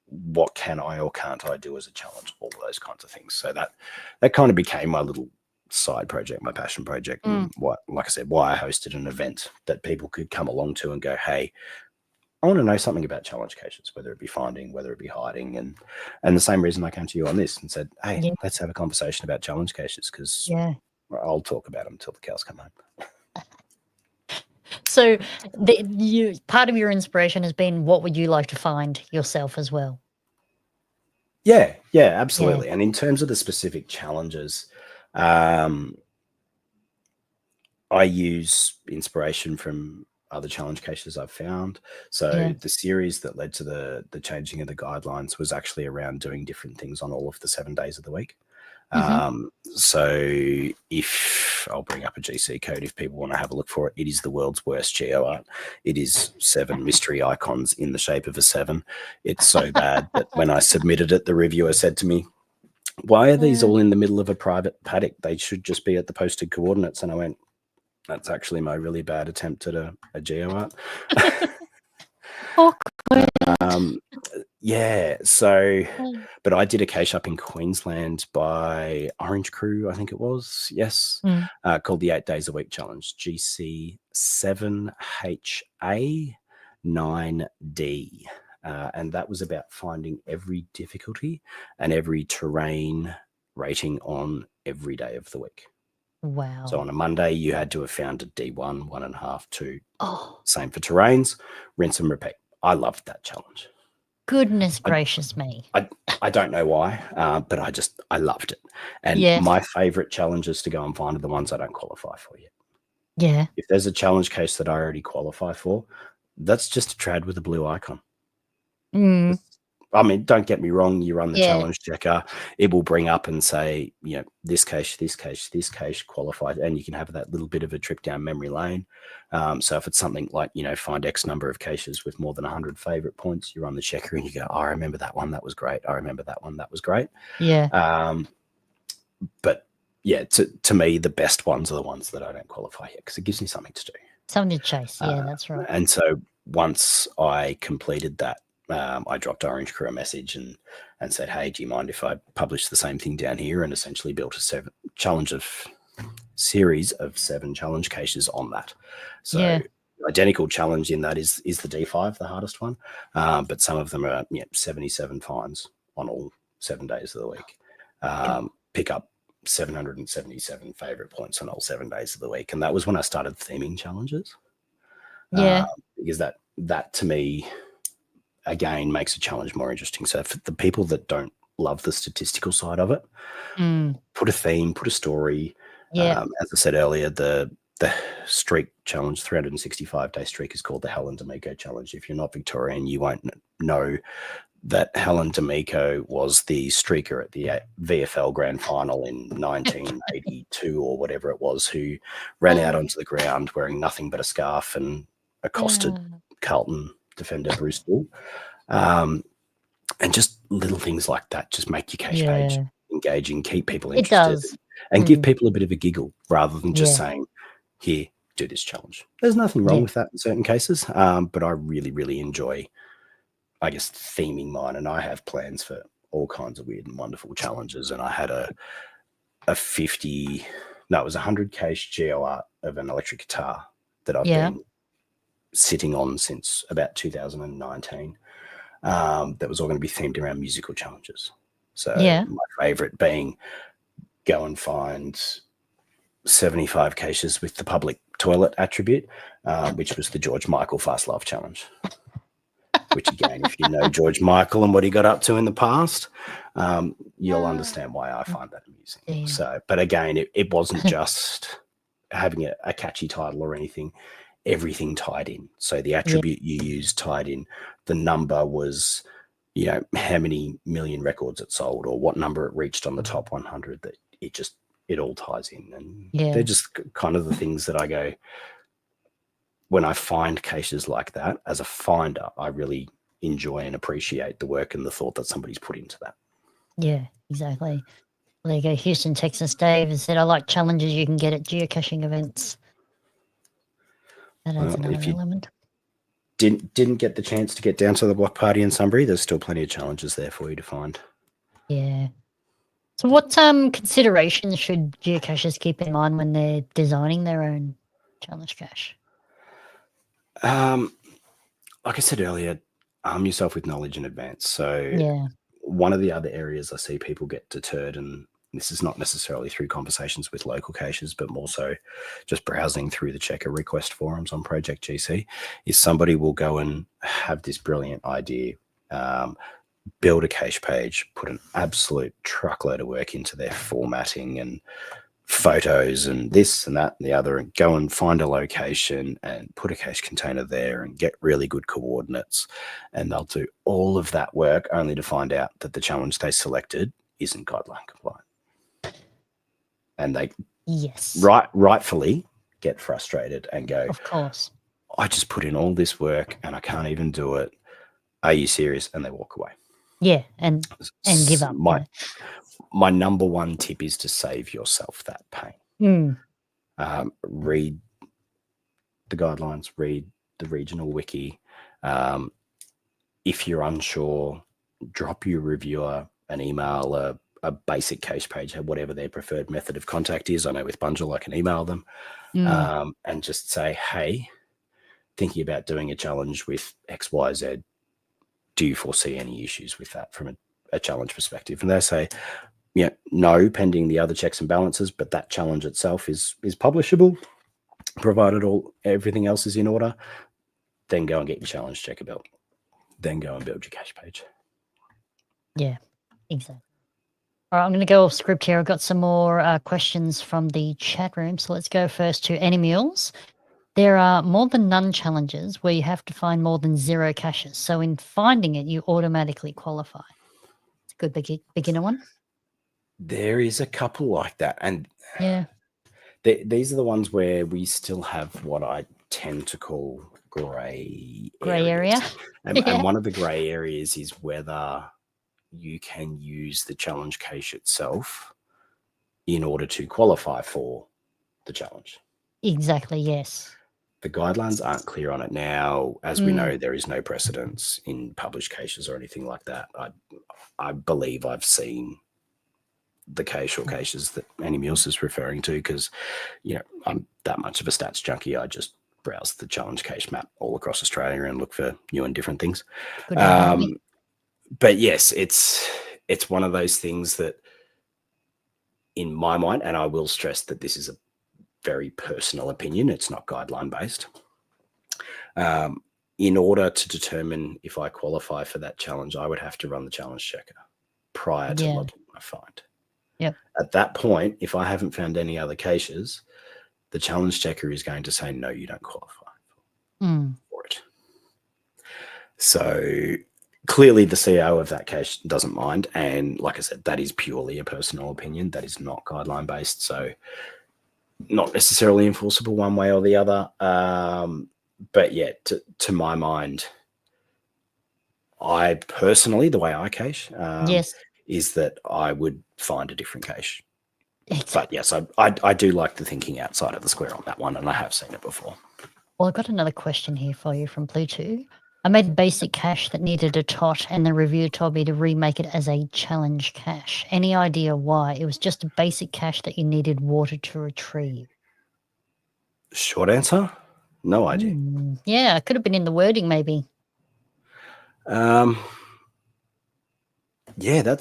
What can I or can't I do as a challenge? All of those kinds of things. So that kind of became my little side project, my passion project, and like I said, why I hosted an event that people could come along to and go, hey, I want to know something about challenge caches, whether it be finding, whether it be hiding, and the same reason I came to you on this and said, hey, let's have a conversation about challenge caches, because I'll talk about them until the cows come home. So part of your inspiration has been, what would you like to find yourself as well? Yeah, absolutely. Yeah. And in terms of the specific challenges, I use inspiration from other challenge caches I've found. So the series that led to the changing of the guidelines was actually around doing different things on all of the 7 days of the week. So if I'll bring up a GC code, if people want to have a look for it, it is the world's worst geo art. It is 7 mystery icons in the shape of a 7. It's so bad that when I submitted it, the reviewer said to me, why are these all in the middle of a private paddock? They should just be at the posted coordinates. And I went, that's actually my really bad attempt at a geo art. So, but I did a cache up in Queensland by Orange Crew, I think it was, called the 8 Days a Week Challenge, GC 7HA 9D. And that was about finding every difficulty and every terrain rating on every day of the week. Wow. So on a Monday, you had to have found a D1, 1.5, 2. Same for terrains, rinse and repeat. I loved that challenge. Goodness gracious me. I don't know why, but I loved it. And my favorite challenges to go and find are the ones I don't qualify for yet. Yeah. If there's a challenge case that I already qualify for, that's just a trad with a blue icon. I mean, don't get me wrong, you run the challenge checker, it will bring up and say, this cache qualified, and you can have that little bit of a trip down memory lane. So if it's something like, find X number of caches with more than 100 favorite points, you run the checker and you go, I remember that one, that was great. I remember that one, that was great. Yeah. But yeah, to me, the best ones are the ones that I don't qualify yet, because it gives me something to do. Something to chase. Yeah, that's right. And so once I completed that, I dropped Orange Crew a message and said, hey, do you mind if I publish the same thing down here, and essentially built a series of 7 challenge caches on that. So identical challenge in that is the D5, the hardest one. But some of them are 77 finds on all 7 days of the week. Pick up 777 favorite points on all 7 days of the week. And that was when I started theming challenges. Because that to me, again, makes a challenge more interesting. So for the people that don't love the statistical side of it, put a theme, put a story. As I said earlier, the streak challenge, 365-day streak, is called the Helen D'Amico challenge. If you're not Victorian, you won't know that Helen D'Amico was the streaker at the VFL Grand Final in 1982 or whatever it was, who ran out onto the ground wearing nothing but a scarf and accosted Carlton defender Bruce Bull. And just little things like that just make your cache page engaging, keep people interested, and give people a bit of a giggle rather than just saying, here, do this challenge. There's nothing wrong with that in certain cases, but I really, really enjoy, I guess, theming mine, and I have plans for all kinds of weird and wonderful challenges. And I had a 100 cache geo art of an electric guitar that I've been sitting on since about 2019. That was all going to be themed around musical challenges. So my favorite being go and find 75 caches with the public toilet attribute, which was the George Michael Fast Love Challenge. Which, again, if you know George Michael and what he got up to in the past, you'll understand why I find that amusing. So, but again, it wasn't just having a catchy title or anything. Everything tied in. So the attribute you used tied in. The number was, how many million records it sold, or what number it reached on the top 100. That it all ties in. And they're just kind of the things that I go, when I find caches like that, as a finder, I really enjoy and appreciate the work and the thought that somebody's put into that. Yeah, exactly. There you go. Houston, Texas. Dave has said, I like challenges you can get at geocaching events. That adds Well, another if you element. didn't get the chance to get down to the block party in Sunbury, there's still plenty of challenges there for you to find. Yeah. So what considerations should geocachers keep in mind when they're designing their own challenge cache? Like I said earlier, arm yourself with knowledge in advance. So Yeah. one of the other areas I see people get deterred, and this is not necessarily through conversations with local caches, but more so just browsing through the checker request forums on Project GC, is somebody will go and have this brilliant idea, build a cache page, put an absolute truckload of work into their formatting and photos and this and that and the other, and go and find a location and put a cache container there and get really good coordinates, and they'll do all of that work only to find out that the challenge they selected isn't guideline compliant, and they rightfully get frustrated and go, of course, I just put in all this work and I can't even do it. Are you serious? And they walk away. Yeah, and give up. My number one tip is to save yourself that pain. Read the guidelines, read the regional wiki. If you're unsure, drop your reviewer an email, a basic cache page, whatever their preferred method of contact is. I know with Bundle, I can email them and just say, hey, thinking about doing a challenge with XYZ. Do you foresee any issues with that from a challenge perspective? And they say, yeah, no, pending the other checks and balances, but that challenge itself is publishable, provided everything else is in order. Then go and get your challenge checker built. Then go and build your cache page. Yeah, exactly. All right, I'm going to go off script here. I've got some more questions from the chat room. So let's go first to Anymules. There are more than none challenges where you have to find more than 0 caches. So in finding it, you automatically qualify. It's a good beginner one. There is a couple like that. And yeah, these are the ones where we still have what I tend to call grey area. And one of the grey areas is whether you can use the challenge cache itself in order to qualify for the challenge. Exactly, yes. The guidelines aren't clear on it now. As we know, there is no precedence in published caches or anything like that. I believe I've seen the cache or caches that Anymules is referring to, because I'm that much of a stats junkie. I just browse the challenge cache map all across Australia and look for new and different things. But yes, it's one of those things that, in my mind, and I will stress that this is a very personal opinion, it's not guideline based. In order to determine if I qualify for that challenge, I would have to run the challenge checker prior to logging my find. Yep. At that point, if I haven't found any other caches, the challenge checker is going to say, no, you don't qualify for it. So clearly the CEO of that cache doesn't mind. And like I said, that is purely a personal opinion. That is not guideline based. So not necessarily enforceable one way or the other. But yeah, to my mind, I personally, the way I cache is that I would find a different cache. But yes, I do like the thinking outside of the square on that one, and I have seen it before. Well, I've got another question here for you from Bluetooth. I made a basic cache that needed a tot, and the reviewer told me to remake it as a challenge cache. Any idea why? It was just a basic cache that you needed water to retrieve. Short answer, no idea. Yeah, it could have been in the wording maybe. Yeah, that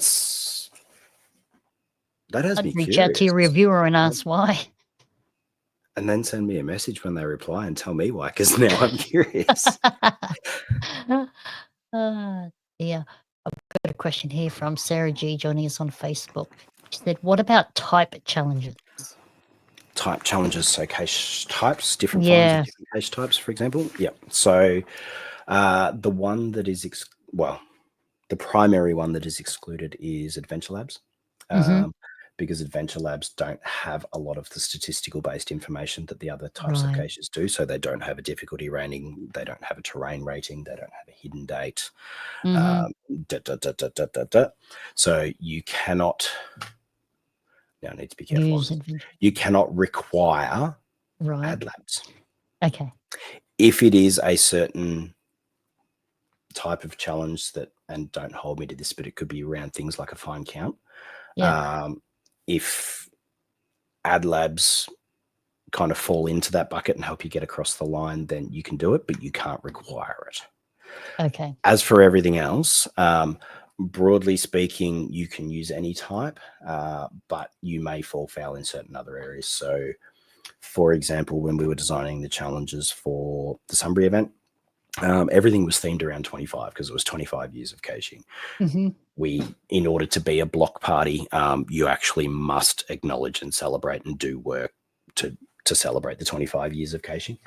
has me curious. Reach out to your reviewer and ask why. And then send me a message when they reply and tell me why, because now I'm curious. Yeah, I've got a question here from Sarah G joining us on Facebook. She said, what about type challenges? Type challenges, so cache types, different kinds of different cache types, for example. Yeah. So the one that is, the primary one that is excluded is Adventure Labs. Because Adventure Labs don't have a lot of the statistical based information that the other types of caches do. So they don't have a difficulty rating, they don't have a terrain rating, they don't have a hidden date. So you cannot Now, I need to be careful. Use on this. adventure. You cannot require Right. ad labs. Okay. If it is a certain type of challenge that, and don't hold me to this, but it could be around things like a fine count. Yeah. If ad labs kind of fall into that bucket and help you get across the line, then you can do it, but you can't require it. Okay. As for everything else, broadly speaking, you can use any type, but you may fall foul in certain other areas. So, for example, when we were designing the challenges for the Sunbury event, everything was themed around 25 because it was 25 years of caching. Mm-hmm. In order to be a block party, you actually must acknowledge and celebrate and do work to celebrate the 25 years of caching.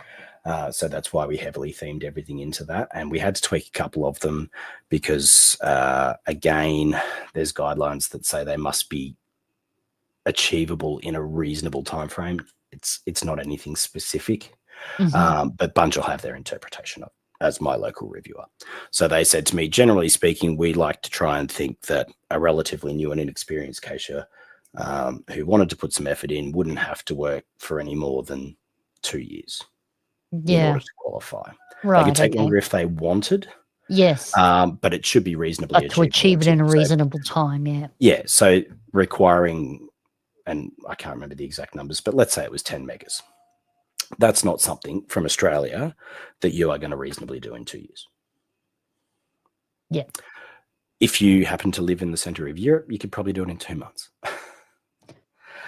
So that's why we heavily themed everything into that. And we had to tweak a couple of them because, again, there's guidelines that say they must be achievable in a reasonable time frame. It's not anything specific, but Bunch will have their interpretation of it, as my local reviewer. So they said to me, generally speaking, we like to try and think that a relatively new and inexperienced cacher who wanted to put some effort in wouldn't have to work for any more than 2 years in order to qualify. Right. They could take okay. longer if they wanted, Yes. but it should be reasonably But to achieve it in a So- reasonable time. Yeah. yeah, so requiring, and I can't remember the exact numbers, but let's say it was 10 megas. That's not something from Australia that you are going to reasonably do in 2 years. Yeah. If you happen to live in the center of Europe, you could probably do it in 2 months.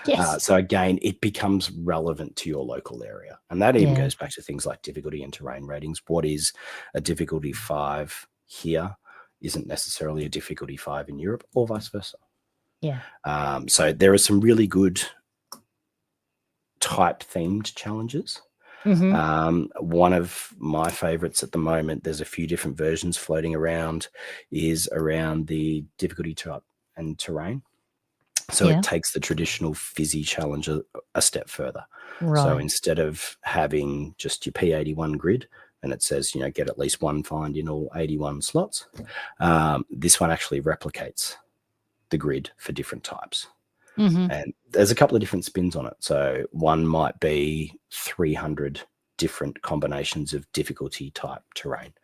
Yes. So again, it becomes relevant to your local area. And that even Yeah. goes back to things like difficulty and terrain ratings. What is a difficulty 5 here isn't necessarily a difficulty 5 in Europe, or vice versa. Yeah. So there are some really good type themed challenges. Mm-hmm. One of my favorites at the moment, there's a few different versions floating around, is around the difficulty type and terrain. So Yeah. it takes the traditional fizzy challenge a step further. Right. So instead of having just your P81 grid and it says, get at least one find in all 81 slots, this one actually replicates the grid for different types. Mm-hmm. And there's a couple of different spins on it. So one might be 300 different combinations of difficulty type terrain.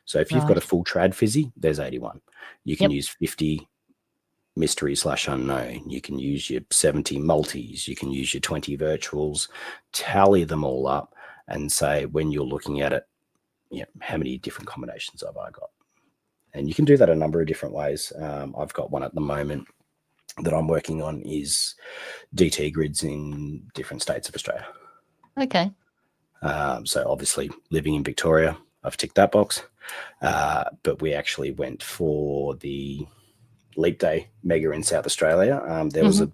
So if you've got a full trad fizzy, there's 81. You can use 50 mystery/unknown. You can use your 70 multis. You can use your 20 virtuals, tally them all up and say, when you're looking at it, how many different combinations have I got? And you can do that a number of different ways. I've got one at the moment that I'm working on is DT grids in different states of Australia. Okay. So obviously living in Victoria, I've ticked that box. But we actually went for the Leap Day mega in South Australia. There was a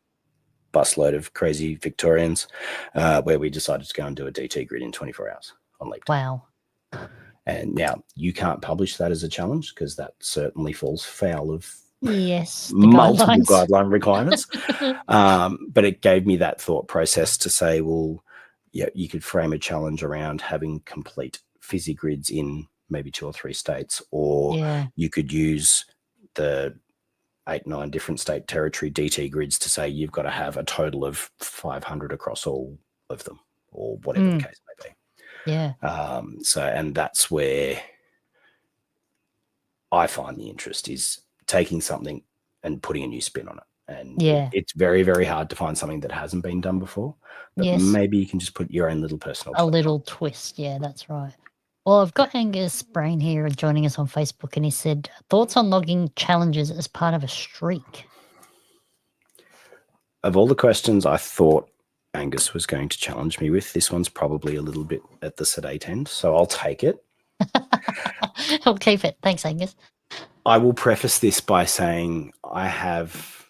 busload of crazy Victorians where we decided to go and do a DT grid in 24 hours on Leap Day. Wow. And now you can't publish that as a challenge because that certainly falls foul of Yes. multiple guidelines. guideline requirements. But it gave me that thought process to say, well, you could frame a challenge around having complete fizzy grids in maybe 2 or 3 states, or you could use the 8-9 different state territory DT grids to say you've got to have a total of 500 across all of them, or whatever the case may be. Yeah. And that's where I find the interest is taking something and putting a new spin on it. And it's very, very hard to find something that hasn't been done before. But maybe you can just put your own little personal twist. Yeah, that's right. Well, I've got Angus Brain here joining us on Facebook, and he said, thoughts on logging challenges as part of a streak? Of all the questions I thought Angus was going to challenge me with, this one's probably a little bit at the sedate end, so I'll take it. I'll keep it. Thanks, Angus. I will preface this by saying I have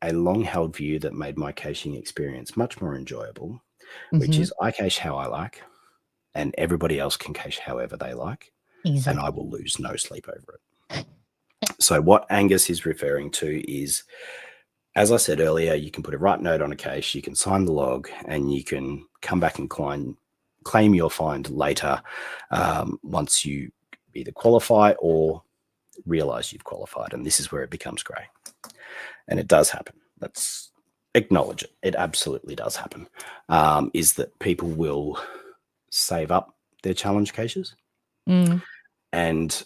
a long-held view that made my caching experience much more enjoyable, which is I cache how I like, and everybody else can cache however they like, and I will lose no sleep over it. So what Angus is referring to is, as I said earlier, you can put a write note on a cache, you can sign the log, and you can come back and claim your find later once you either qualify or realize you've qualified. And this is where it becomes grey. And it does happen. That's acknowledge it. It absolutely does happen. Is that people will save up their challenge caches and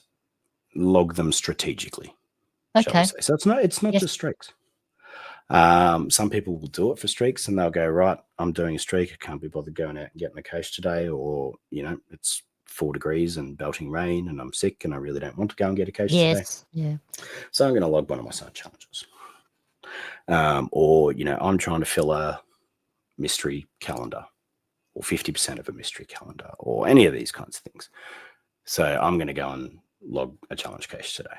log them strategically, shall we Okay. say. So it's not Yes. just streaks. Some people will do it for streaks and they'll go, right, I'm doing a streak. I can't be bothered going out and getting a cache today, or, it's 4 degrees and belting rain and I'm sick and I really don't want to go and get a cache today. Yes. Yeah. So I'm going to log one of my side challenges. Or, I'm trying to fill a mystery calendar or 50% of a mystery calendar or any of these kinds of things. So I'm going to go and log a challenge cache today.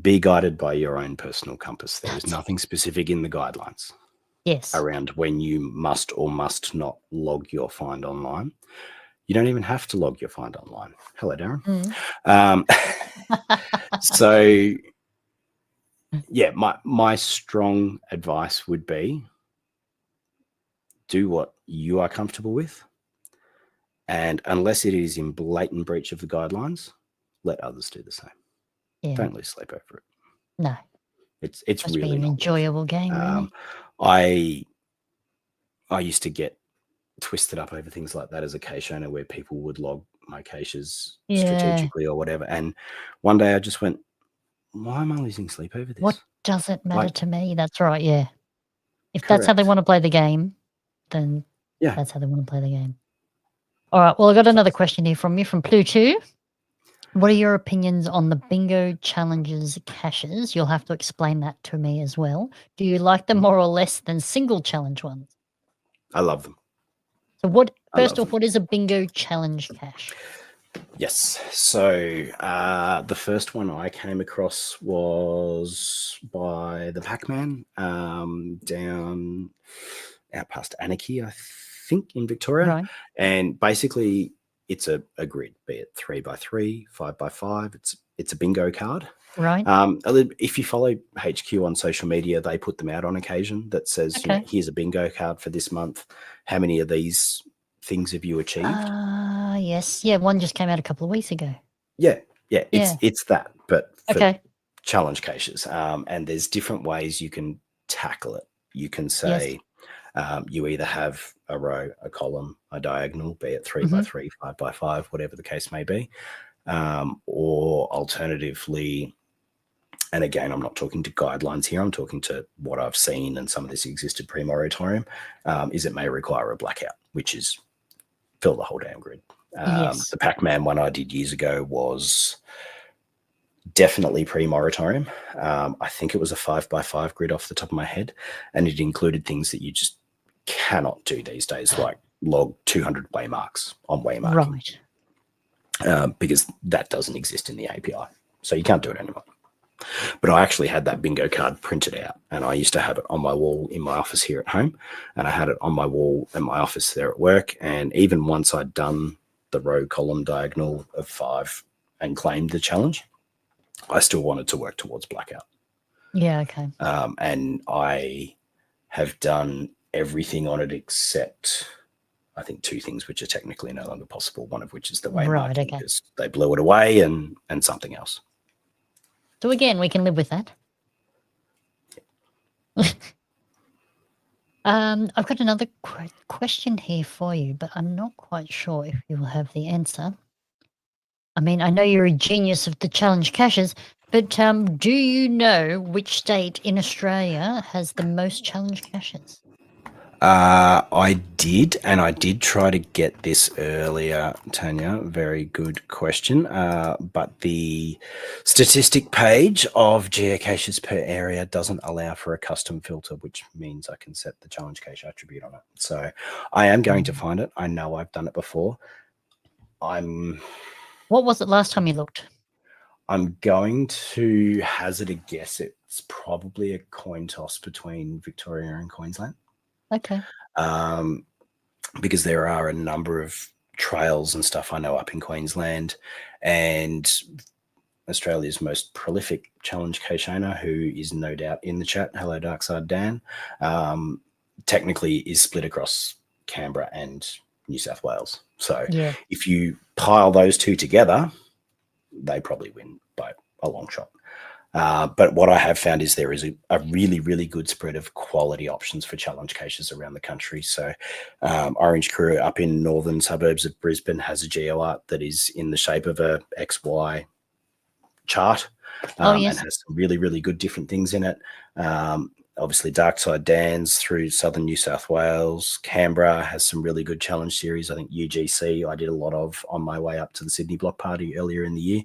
Be guided by your own personal compass. There is nothing specific in the guidelines Yes. around when you must or must not log your find online. You don't even have to log your find online. Hello, Darren. So, yeah, my strong advice would be do what you are comfortable with. And unless it is in blatant breach of the guidelines, let others do the same. Yeah. Don't lose sleep over it. No. It's Must really be an not worth it. enjoyable game, really. I used to get twisted up over things like that as a cache owner, where people would log my caches strategically or whatever. And one day I just went, why am I losing sleep over this? What does it matter Like- to me? That's right. Yeah. If that's how they Correct. want to play the game, then Yeah. that's how they want to play the game. All right. Well, I got another question here from you from Pluto. What are your opinions on the bingo challenges caches? You'll have to explain that to me as well. Do you like them more or less than single challenge ones? I love them. So what? I First love off, what is a bingo challenge cache? Yes. So the first one I came across was by the Pac-Man down out past Anarchy, I think, in Victoria. Right. And basically it's a grid, be it 3x3, 5x5. It's a bingo card. Right. If you follow HQ on social media, they put them out on occasion that says, Okay. here's a bingo card for this month. How many of these things have you achieved? Yes. Yeah, one just came out a couple of weeks ago. Yeah. It's that, but for Okay. challenge caches. And there's different ways you can tackle it. You can say you either have a row, a column, a diagonal, be it 3x3, 5x5, whatever the case may be. Or alternatively, and again, I'm not talking to guidelines here, I'm talking to what I've seen, and some of this existed pre-moratorium, is it may require a blackout, which is fill the whole damn grid. Yes. The Pac-Man one I did years ago was definitely pre-moratorium. I think it was a 5x5 grid off the top of my head, and it included things that you just cannot do these days, like log 200 waymarks on waymarking. Right. Because that doesn't exist in the API. So you can't do it anymore. But I actually had that bingo card printed out, and I used to have it on my wall in my office here at home, and I had it on my wall in my office there at work. And even once I'd done the row, column, diagonal of 5 and claimed the challenge, I still wanted to work towards blackout. Yeah, okay. And I have done everything on it except, I think, 2 things which are technically no longer possible, one of which is the waymarking, Right, okay. because they blew it away, and something else. So again, we can live with that. I've got another question here for you, but I'm not quite sure if you will have the answer. I mean, I know you're a genius of the challenge caches, but do you know which state in Australia has the most challenge caches? I did, and I did try to get this earlier, Tanya. Very good question. But the statistic page of geocaches per area doesn't allow for a custom filter, which means I can set the challenge cache attribute on it. So I am going to find it. I know I've done it before. What was it last time you looked? I'm going to hazard a guess. It's probably a coin toss between Victoria and Queensland. Okay. Because there are a number of trails and stuff I know up in Queensland, and Australia's most prolific challenge cache owner, who is no doubt in the chat, hello Darkside Dan, technically is split across Canberra and New South Wales. So if you pile those two together, they probably win by a long shot. But what I have found is there is a really, really good spread of quality options for challenge caches around the country. So Orange Crew up in northern suburbs of Brisbane has a GeoArt that is in the shape of a XY chart and yes. has some really, really good different things in it. Obviously, Darkside Dan's through southern New South Wales. Canberra has some really good challenge series. I think UGC I did a lot of on my way up to the Sydney Block Party earlier in the year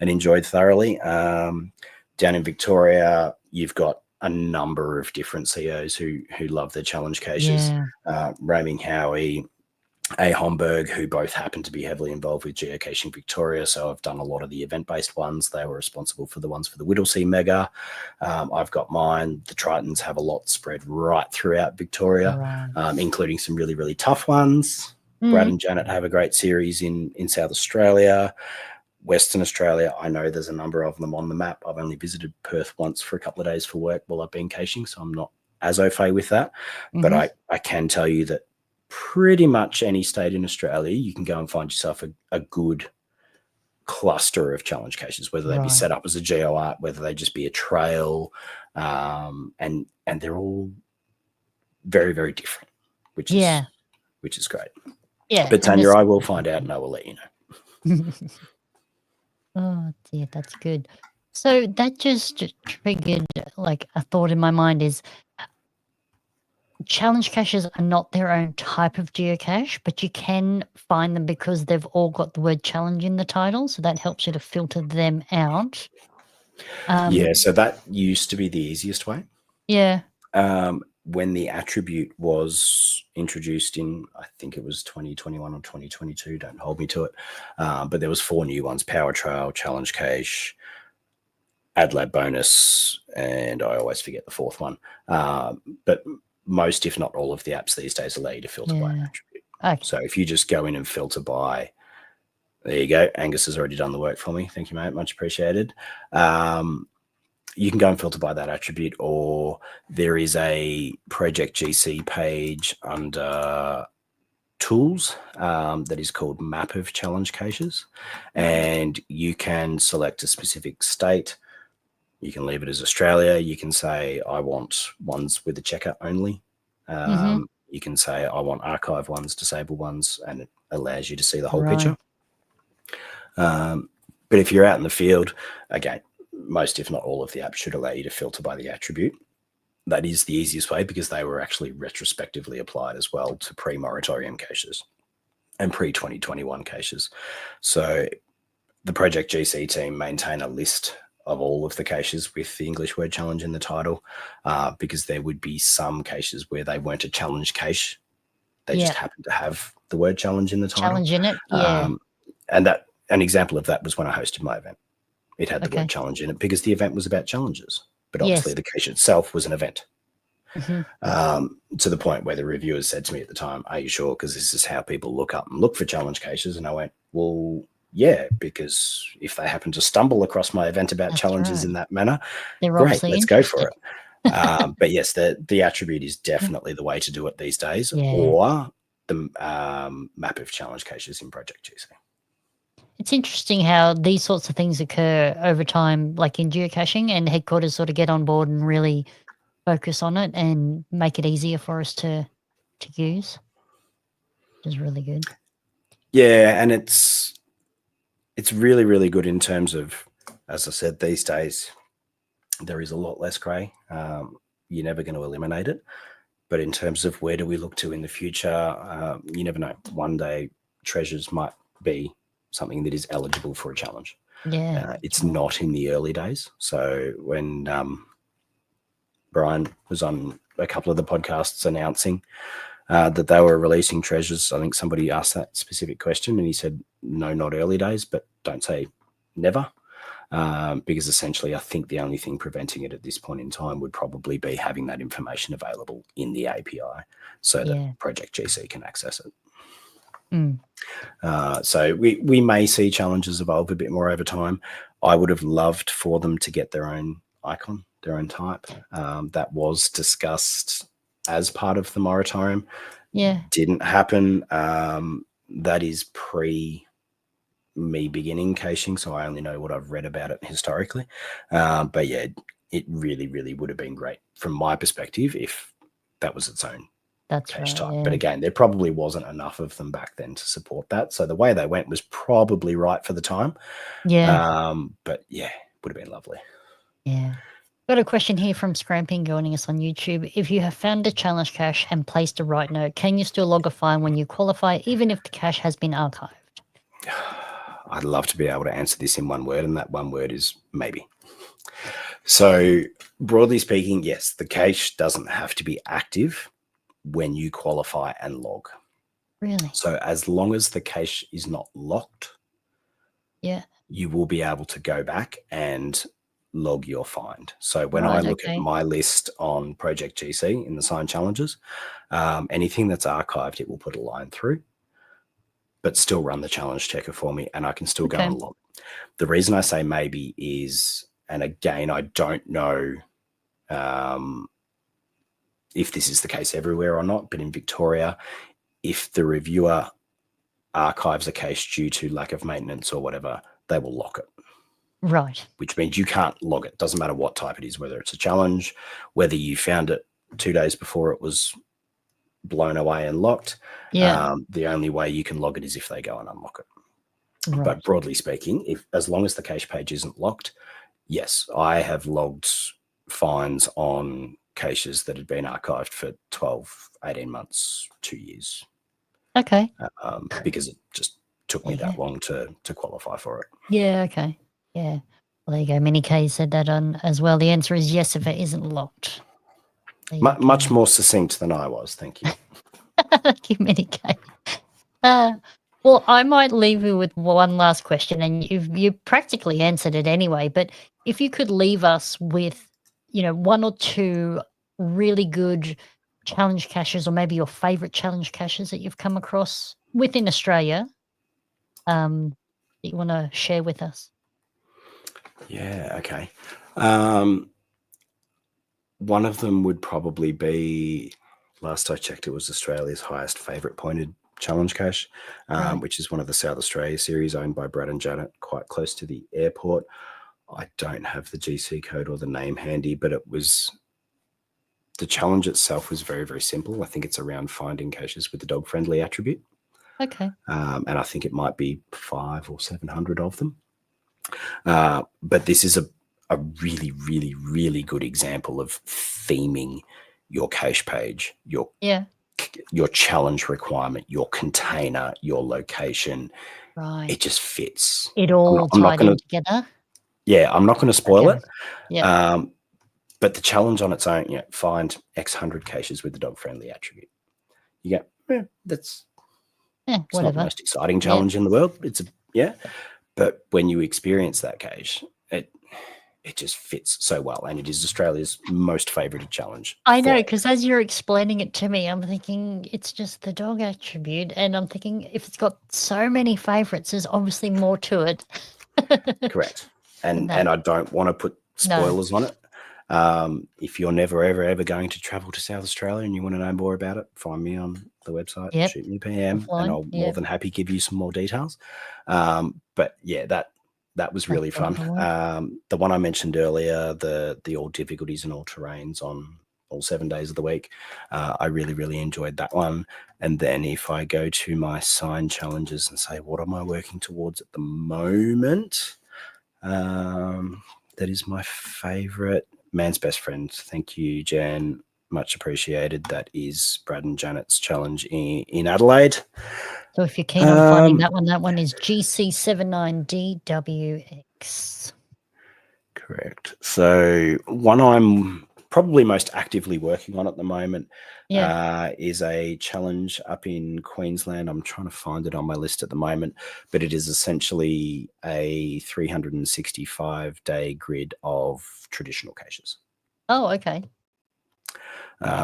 and enjoyed thoroughly. Down in Victoria, you've got a number of different CEOs who love their challenge caches. Yeah. Roaming Howie, A. Homburg, who both happen to be heavily involved with Geocaching Victoria. So I've done a lot of the event-based ones. They were responsible for the ones for the Whittlesea Mega. I've got mine. The Tritons have a lot spread right throughout Victoria, Right. including some really, really tough ones. Brad and Janet have a great series in South Australia. Western Australia, I know there's a number of them on the map. I've only visited Perth once for a couple of days for work while I've been caching, so I'm not as au fait with that. But I can tell you that pretty much any state in Australia, you can go and find yourself a good cluster of challenge caches, whether they be set up as a GeoArt, whether they just be a trail, and they're all very, very different, which is great. Yeah. But Tanya, I will find out and I will let you know. Oh dear, that's good. So that just triggered like a thought in my mind is challenge caches are not their own type of geocache, but you can find them because they've all got the word challenge in the title. So that helps you to filter them out. Yeah, so that used to be the easiest way. Yeah. When the attribute was introduced in, I think it was 2021 or 2022, don't hold me to it, but there was 4 new ones: Power Trail, Challenge Cache, AdLab Bonus, and I always forget the 4th one. But most, if not all of the apps these days allow you to filter by an attribute. Okay. So if you just go in and filter by, there you go. Angus has already done the work for me. Thank you, mate. Much appreciated. You can go and filter by that attribute, or there is a Project GC page under tools that is called Map of Challenge Caches, and you can select a specific state. You can leave it as Australia. You can say, I want ones with a checker only. You can say, I want archive ones, disable ones, and it allows you to see the whole picture. But if you're out in the field, again, most, if not all of the apps should allow you to filter by the attribute. That is the easiest way because they were actually retrospectively applied as well to pre-moratorium caches and pre-2021 caches. So the Project GC team maintain a list of all of the caches with the English word challenge in the title, because there would be some caches where they weren't a challenge cache. They just happened to have the word challenge in the title. Challenge in it, And that an example of that was when I hosted my event. It had the word challenge in it because the event was about challenges, but obviously the cache itself was an event. To the point where the reviewers said to me at the time, are you sure? Because this is how people look up and look for challenge caches. And I went, well, yeah, because if they happen to stumble across my event about challenges in that manner, great, let's go for it. But yes, the attribute is definitely the way to do it these days, or the map of challenge caches in Project GC. It's interesting how these sorts of things occur over time, like in geocaching, and headquarters sort of get on board and really focus on it and make it easier for us to use, which is really good. Yeah, and it's really, really good in terms of, as I said, these days there is a lot less grey. You're never going to eliminate it, but in terms of where do we look to in the future, you never know. One day treasures might be something that is eligible for a challenge. It's not in the early days. So when Brian was on a couple of the podcasts announcing that they were releasing treasures, I think somebody asked that specific question and he said, no, not early days, but don't say never, because essentially I think the only thing preventing it at this point in time would probably be having that information available in the API so that Project GC can access it. So we may see challenges evolve a bit more over time. I would have loved for them to get their own icon, their own type. That was discussed as part of the moratorium. Didn't happen. That is pre me beginning caching, so I only know what I've read about it historically. But yeah, it really, really would have been great from my perspective if that was its own That's cache right. type. Yeah. But again, there probably wasn't enough of them back then to support that. So the way they went was probably right for the time. Yeah. But yeah, would have been lovely. Yeah. Got a question here from Scramping joining us on YouTube. If you have found a challenge cache and placed a right note, can you still log a fine when you qualify, even if the cache has been archived? I'd love to be able to answer this in one word, and that one word is maybe. So broadly speaking, yes, the cache doesn't have to be active when you qualify and log. Really? So as long as the cache is not locked, Yeah. you will be able to go back and log your find. So when I Right, look okay. at my list on Project GC in the sign challenges, anything that's archived, it will put a line through, but still run the challenge checker for me, and I can still go Okay. and log. The reason I say maybe is, and again, I don't know if this is the case everywhere or not, but in Victoria, if the reviewer archives a cache due to lack of maintenance or whatever, they will lock it. Right. Which means you can't log it. Doesn't matter what type it is, whether it's a challenge, whether you found it 2 days before it was blown away and locked. Yeah. The only way you can log it is if they go and unlock it. Right. But broadly speaking, as long as the cache page isn't locked, yes, I have logged fines on caches that had been archived for 12, 18 months, 2 years, Okay. because it just took me that long to qualify for it. Yeah, okay. Yeah. Well, there you go. Mini K said that on as well. The answer is yes if it isn't locked. There you Much go. more succinct than I was. Thank you. Thank you, Mini K. Well, I might leave you with one last question, and you practically answered it anyway. But if you could leave us with, one or two really good challenge caches, or maybe your favorite challenge caches that you've come across within Australia, that you want to share with us. Yeah, okay. One of them would probably be, last I checked, it was Australia's highest favourite pointed challenge cache, Right. which is one of the South Australia series owned by Brad and Janet, quite close to the airport. I don't have the GC code or the name handy, but the challenge itself was very, very simple. I think it's around finding caches with the dog-friendly attribute. Okay. And I think it might be 500 or 700 of them. But this is a really, really, really good example of theming your cache page, your challenge requirement, your container, your location. Right. It just fits. It all tied in together. Yeah, I'm not going to spoil it. Yeah. But the challenge on its own, find X hundred caches with the dog-friendly attribute. You go, that's it's whatever. not the most exciting challenge in the world. But when you experience that cache, it just fits so well, and it is Australia's most favoured challenge. I know, because as you're explaining it to me, I'm thinking it's just the dog attribute, and I'm thinking if it's got so many favourites, there's obviously more to it. Correct. And I don't want to put spoilers on it. If you're never, ever going to travel to South Australia and you want to know more about it, find me on the website, shoot me a PM, and I'll more than happy give you some more details. But yeah, that was really fun. The one I mentioned earlier, the all difficulties and all terrains on all 7 days of the week, I really, really enjoyed that one. And then if I go to my sign challenges and say, what am I working towards at the moment? That is my favorite. Man's Best Friend. Thank you, Jan. Much appreciated. That is Brad and Janet's challenge in Adelaide. So if you're keen on finding that one is GC79DWX. Correct. So one I'm probably most actively working on at the moment is a challenge up in Queensland. I'm trying to find it on my list at the moment, but it is essentially a 365-day grid of traditional caches. Oh, okay.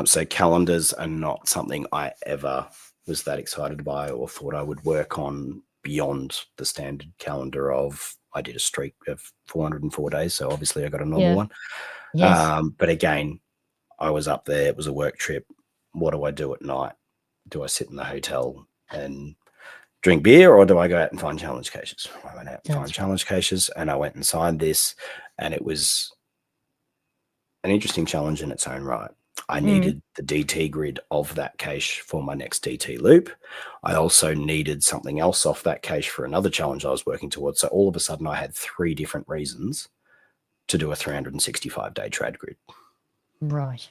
So calendars are not something I ever was that excited by or thought I would work on beyond the standard calendar of, I did a streak of 404 days. So obviously I got a normal one. Yes. But again, I was up there. It was a work trip. What do I do at night? Do I sit in the hotel and drink beer or do I go out and find challenge caches? I went out and That's find challenge caches, and I went and signed this, and it was an interesting challenge in its own right. I needed the DT grid of that cache for my next DT loop. I also needed something else off that cache for another challenge I was working towards. So all of a sudden I had 3 different reasons to do a 365-day trad grid. Right.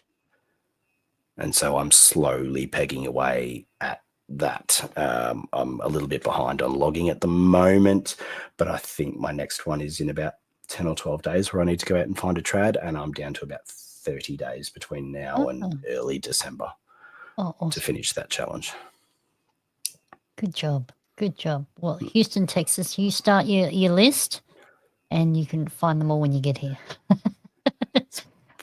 And so I'm slowly pegging away at that. I'm a little bit behind on logging at the moment, but I think my next one is in about 10 or 12 days where I need to go out and find a trad, and I'm down to about 30 days between now and early December awesome. to finish that challenge. Good job. Good job. Well, Houston, Texas, you start your list and you can find them all when you get here.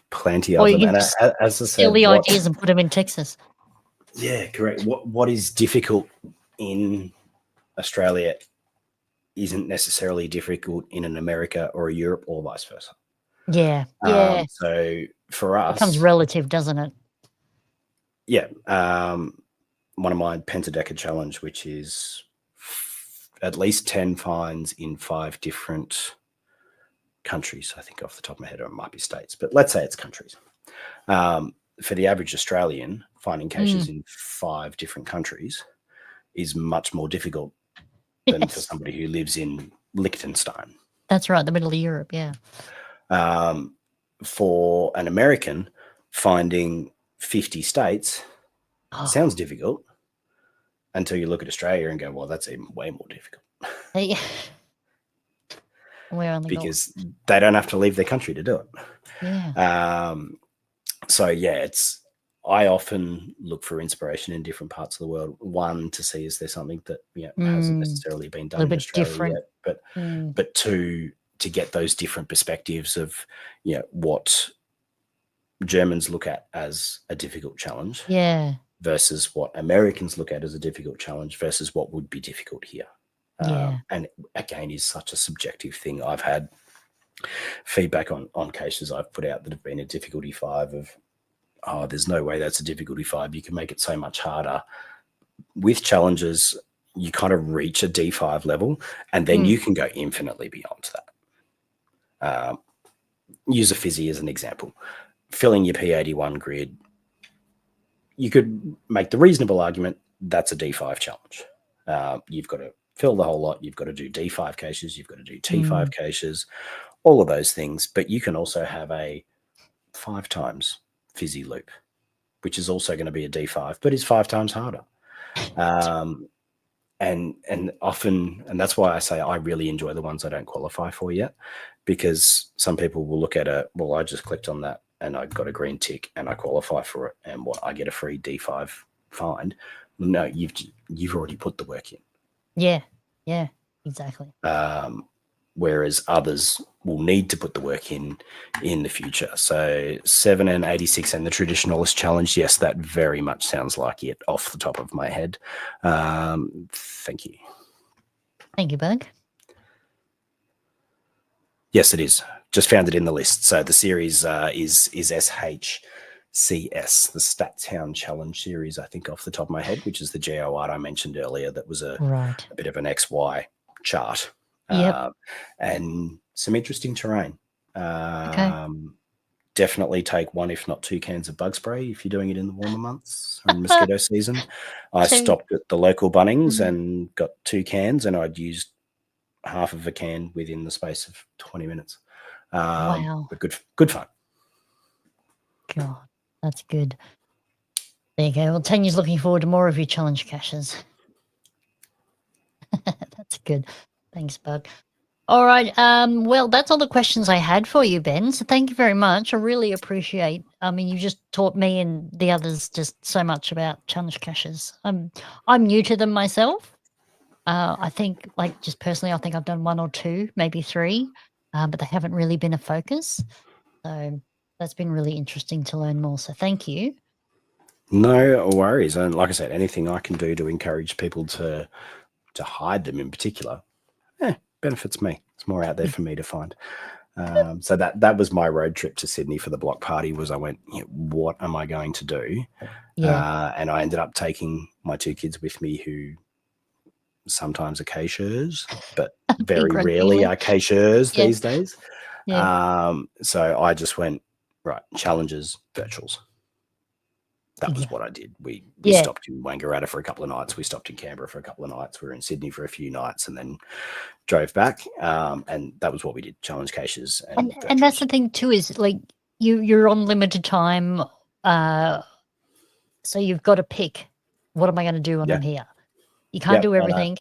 Plenty Or of you them. can And just as I steal said, the ideas and put them in Texas. yeah, correct. What is difficult in Australia isn't necessarily difficult in an America or a Europe or vice versa. Yeah. Yeah. So for us, Becomes relative, doesn't it? yeah, one of my Pentadeca challenge, which is at least 10 finds in 5 different countries. I think off the top of my head, or it might be states, but let's say it's countries. For the average Australian, finding caches in 5 different countries is much more difficult than for somebody who lives in Liechtenstein. That's right, the middle of Europe, yeah. For an American, finding 50 states sounds difficult until you look at Australia and go, well, that's even way more difficult. Yeah. We're on the because they don't have to leave their country to do it. Yeah. So yeah, I often look for inspiration in different parts of the world. One, to see is there something that hasn't necessarily been done in Australia different. yet, but 2, to get those different perspectives of what Germans look at as a difficult challenge, versus what Americans look at as a difficult challenge versus what would be difficult here. And again, is such a subjective thing. I've had feedback on cases I've put out that have been a difficulty 5 of, there's no way that's a difficulty 5. You can make it so much harder. With challenges, you kind of reach a D5 level, and then you can go infinitely beyond that. Use a fizzy as an example. Filling your P81 grid, you could make the reasonable argument that's a D5 challenge. You've got to fill the whole lot. You've got to do D5 caches. You've got to do T5 caches, all of those things. But you can also have a 5 times fizzy loop, which is also going to be a D5, but is 5 times harder. And often, and that's why I say I really enjoy the ones I don't qualify for yet, because some people will look at I just clicked on that and I got a green tick and I qualify for it, and I get a free D5 find. No, you've already put the work in. Yeah, exactly. Whereas others will need to put the work in the future. So 7 and 86 and the traditionalist challenge, yes, that very much sounds like it off the top of my head. Thank you. Thank you, Bug. Yes, it is. Just found it in the list. So the series is SHCS, the Stats Hound Challenge series, I think off the top of my head, which is the geo art I mentioned earlier. That was a bit of an XY chart. And some interesting terrain. Definitely take 1, if not 2 cans of bug spray if you're doing it in the warmer months or in mosquito season. I stopped at the local Bunnings and got 2 cans, and I'd used half of a can within the space of 20 minutes. Wow. But good fun. God, that's good. There you go. Well, Tanya's looking forward to more of your challenge caches. That's good. Thanks, Bug. All right. Well, that's all the questions I had for you, Ben. So thank you very much. I really appreciate. I mean, you just taught me and the others just so much about challenge caches. I'm new to them myself. I think, like, just personally, I think I've done 1 or 2, maybe 3, but they haven't really been a focus. So that's been really interesting to learn more. So thank you. No worries. And like I said, anything I can do to encourage people to hide them in particular, benefits me. It's more out there for me to find. So that was my road trip to Sydney for the block party. Was I went, what am I going to do? And I ended up taking my 2 kids with me who sometimes acacias, but Big very red rarely kiwi. acacias Yeah. these days. Yeah. So I just went, right, challenges, virtuals. That was Yeah. what I did. We Yeah. stopped in Wangaratta for a couple of nights. We stopped in Canberra for a couple of nights. We were in Sydney for a few nights and then drove back. And that was what we did, challenge caches and And that's virtuals. the thing too, is like you're on limited time, so you've got to pick, what am I going to do when Yeah. I'm here? You can't Yep, do I know. everything.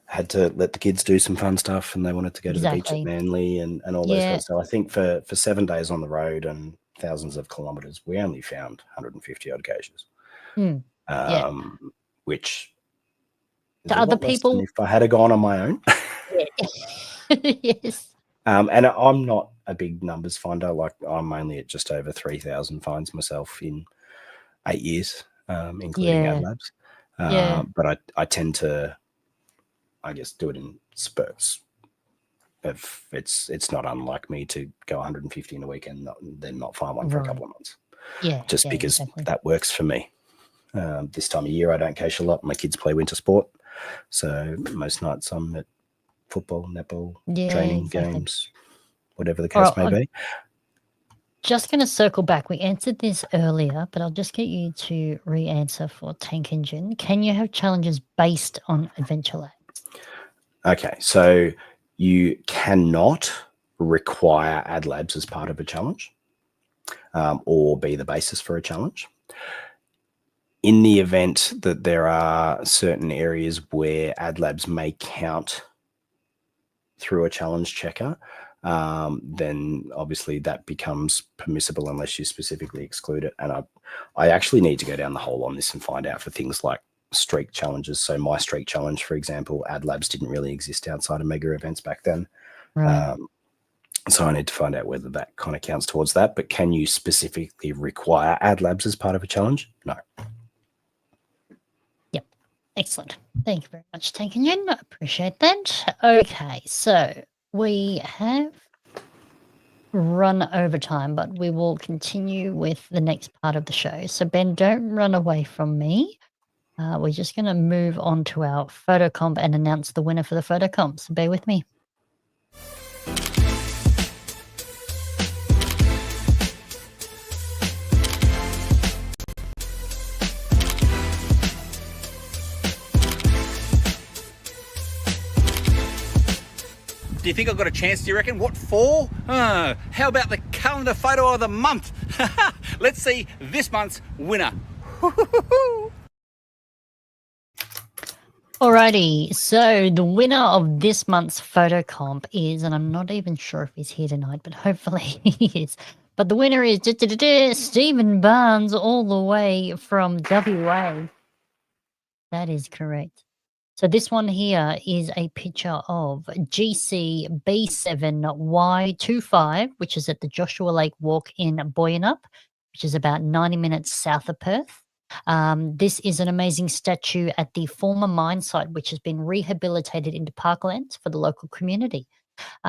Had to let the kids do some fun stuff, and they wanted to go to the beach at Exactly. Manly and all those Yeah. guys. So I think for 7 days on the road and thousands of kilometers, we only found 150 odd caches, Mm. Yeah. which is To a other lot less than people, if I had gone on my own. yeah. Yes. And I'm not a big numbers finder. Like, I'm only at just over 3,000 finds myself in 8 years, including Yeah. ad labs. Yeah. But I tend to, I guess, do it in spurts. If it's not unlike me to go 150 in a weekend, then not find one for a Right. couple of months, Yeah. just yeah, because exactly. that works for me. This time of year, I don't cache a lot. My kids play winter sport, so most nights I'm at football, netball, Yeah, training, exactly. games, whatever the All case right, may be. Just going to circle back. We answered this earlier, but I'll just get you to re-answer for Tank Engine. Can you have challenges based on Adventure Labs? Okay, so you cannot require ad labs as part of a challenge, or be the basis for a challenge. In the event that there are certain areas where ad labs may count through a challenge checker, then obviously that becomes permissible unless you specifically exclude it. And I actually need to go down the hole on this and find out for things like streak challenges. So my streak challenge, for example, ad labs didn't really exist outside of mega events back then. Right. So I need to find out whether that kind of counts towards that. But can you specifically require ad labs as part of a challenge? No. Yep. Excellent. Thank you very much, Tank Engine. I appreciate that. Okay, so we have run over time, but we will continue with the next part of the show. So Ben, don't run away from me. We're just going to move on to our photo comp and announce the winner for the photo comp. So bear with me. Do you think I've got a chance, do you reckon? What for? How about the calendar photo of the month? Let's see this month's winner. Alrighty, so the winner of this month's photo comp is, and I'm not even sure if he's here tonight, but hopefully he is. But the winner is Stephen Barnes, all the way from WA. That is correct. So this one here is a picture of GC B7Y25, which is at the Joshua Lake Walk in Boyanup, which is about 90 minutes south of Perth. This is an amazing statue at the former mine site, which has been rehabilitated into parklands for the local community.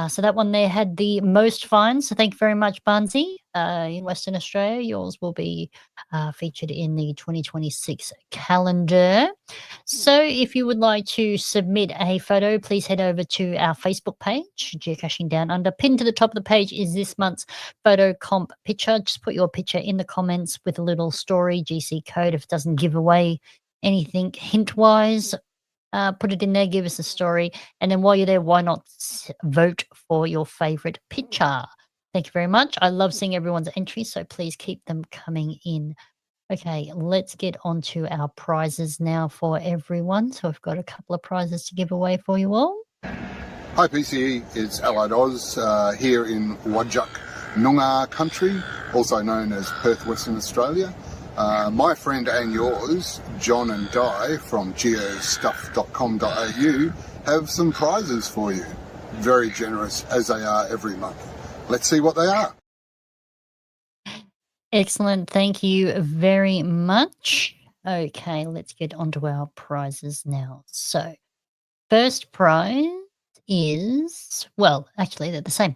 So that one there had the most finds. So thank you very much, Barnsey. In Western Australia, yours will be featured in the 2026 calendar. So if you would like to submit a photo, please head over to our Facebook page, Geocaching Down Under. Pinned to the top of the page is this month's photo comp picture. Just put your picture in the comments with a little story, GC code. If it doesn't give away anything hint-wise, put it in there, give us a story. And then while you're there, why not vote for your favorite picture? Thank you very much. I love seeing everyone's entries, so please keep them coming in. Okay, let's get on to our prizes now for everyone. So I've got a couple of prizes to give away for you all. Hi PCE, it's Allied Oz here in Wajak Noongar country, also known as Perth, Western Australia. My friend and yours, John and Di from geostuff.com.au, have some prizes for you. Very generous, as they are every month. Let's see what they are. Excellent. Thank you very much. Okay, let's get on to our prizes now. So, first prize is, well, actually, they're the same.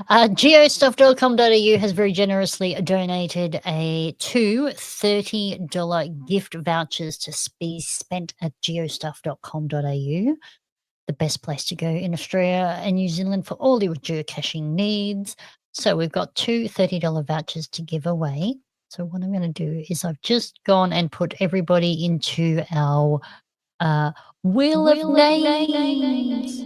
Geostuff.com.au has very generously donated two $30 gift vouchers to be spent at geostuff.com.au, the best place to go in Australia and New Zealand for all your geocaching needs. So we've got two $30 vouchers to give away. So what I'm going to do is I've just gone and put everybody into our Wheel of Names.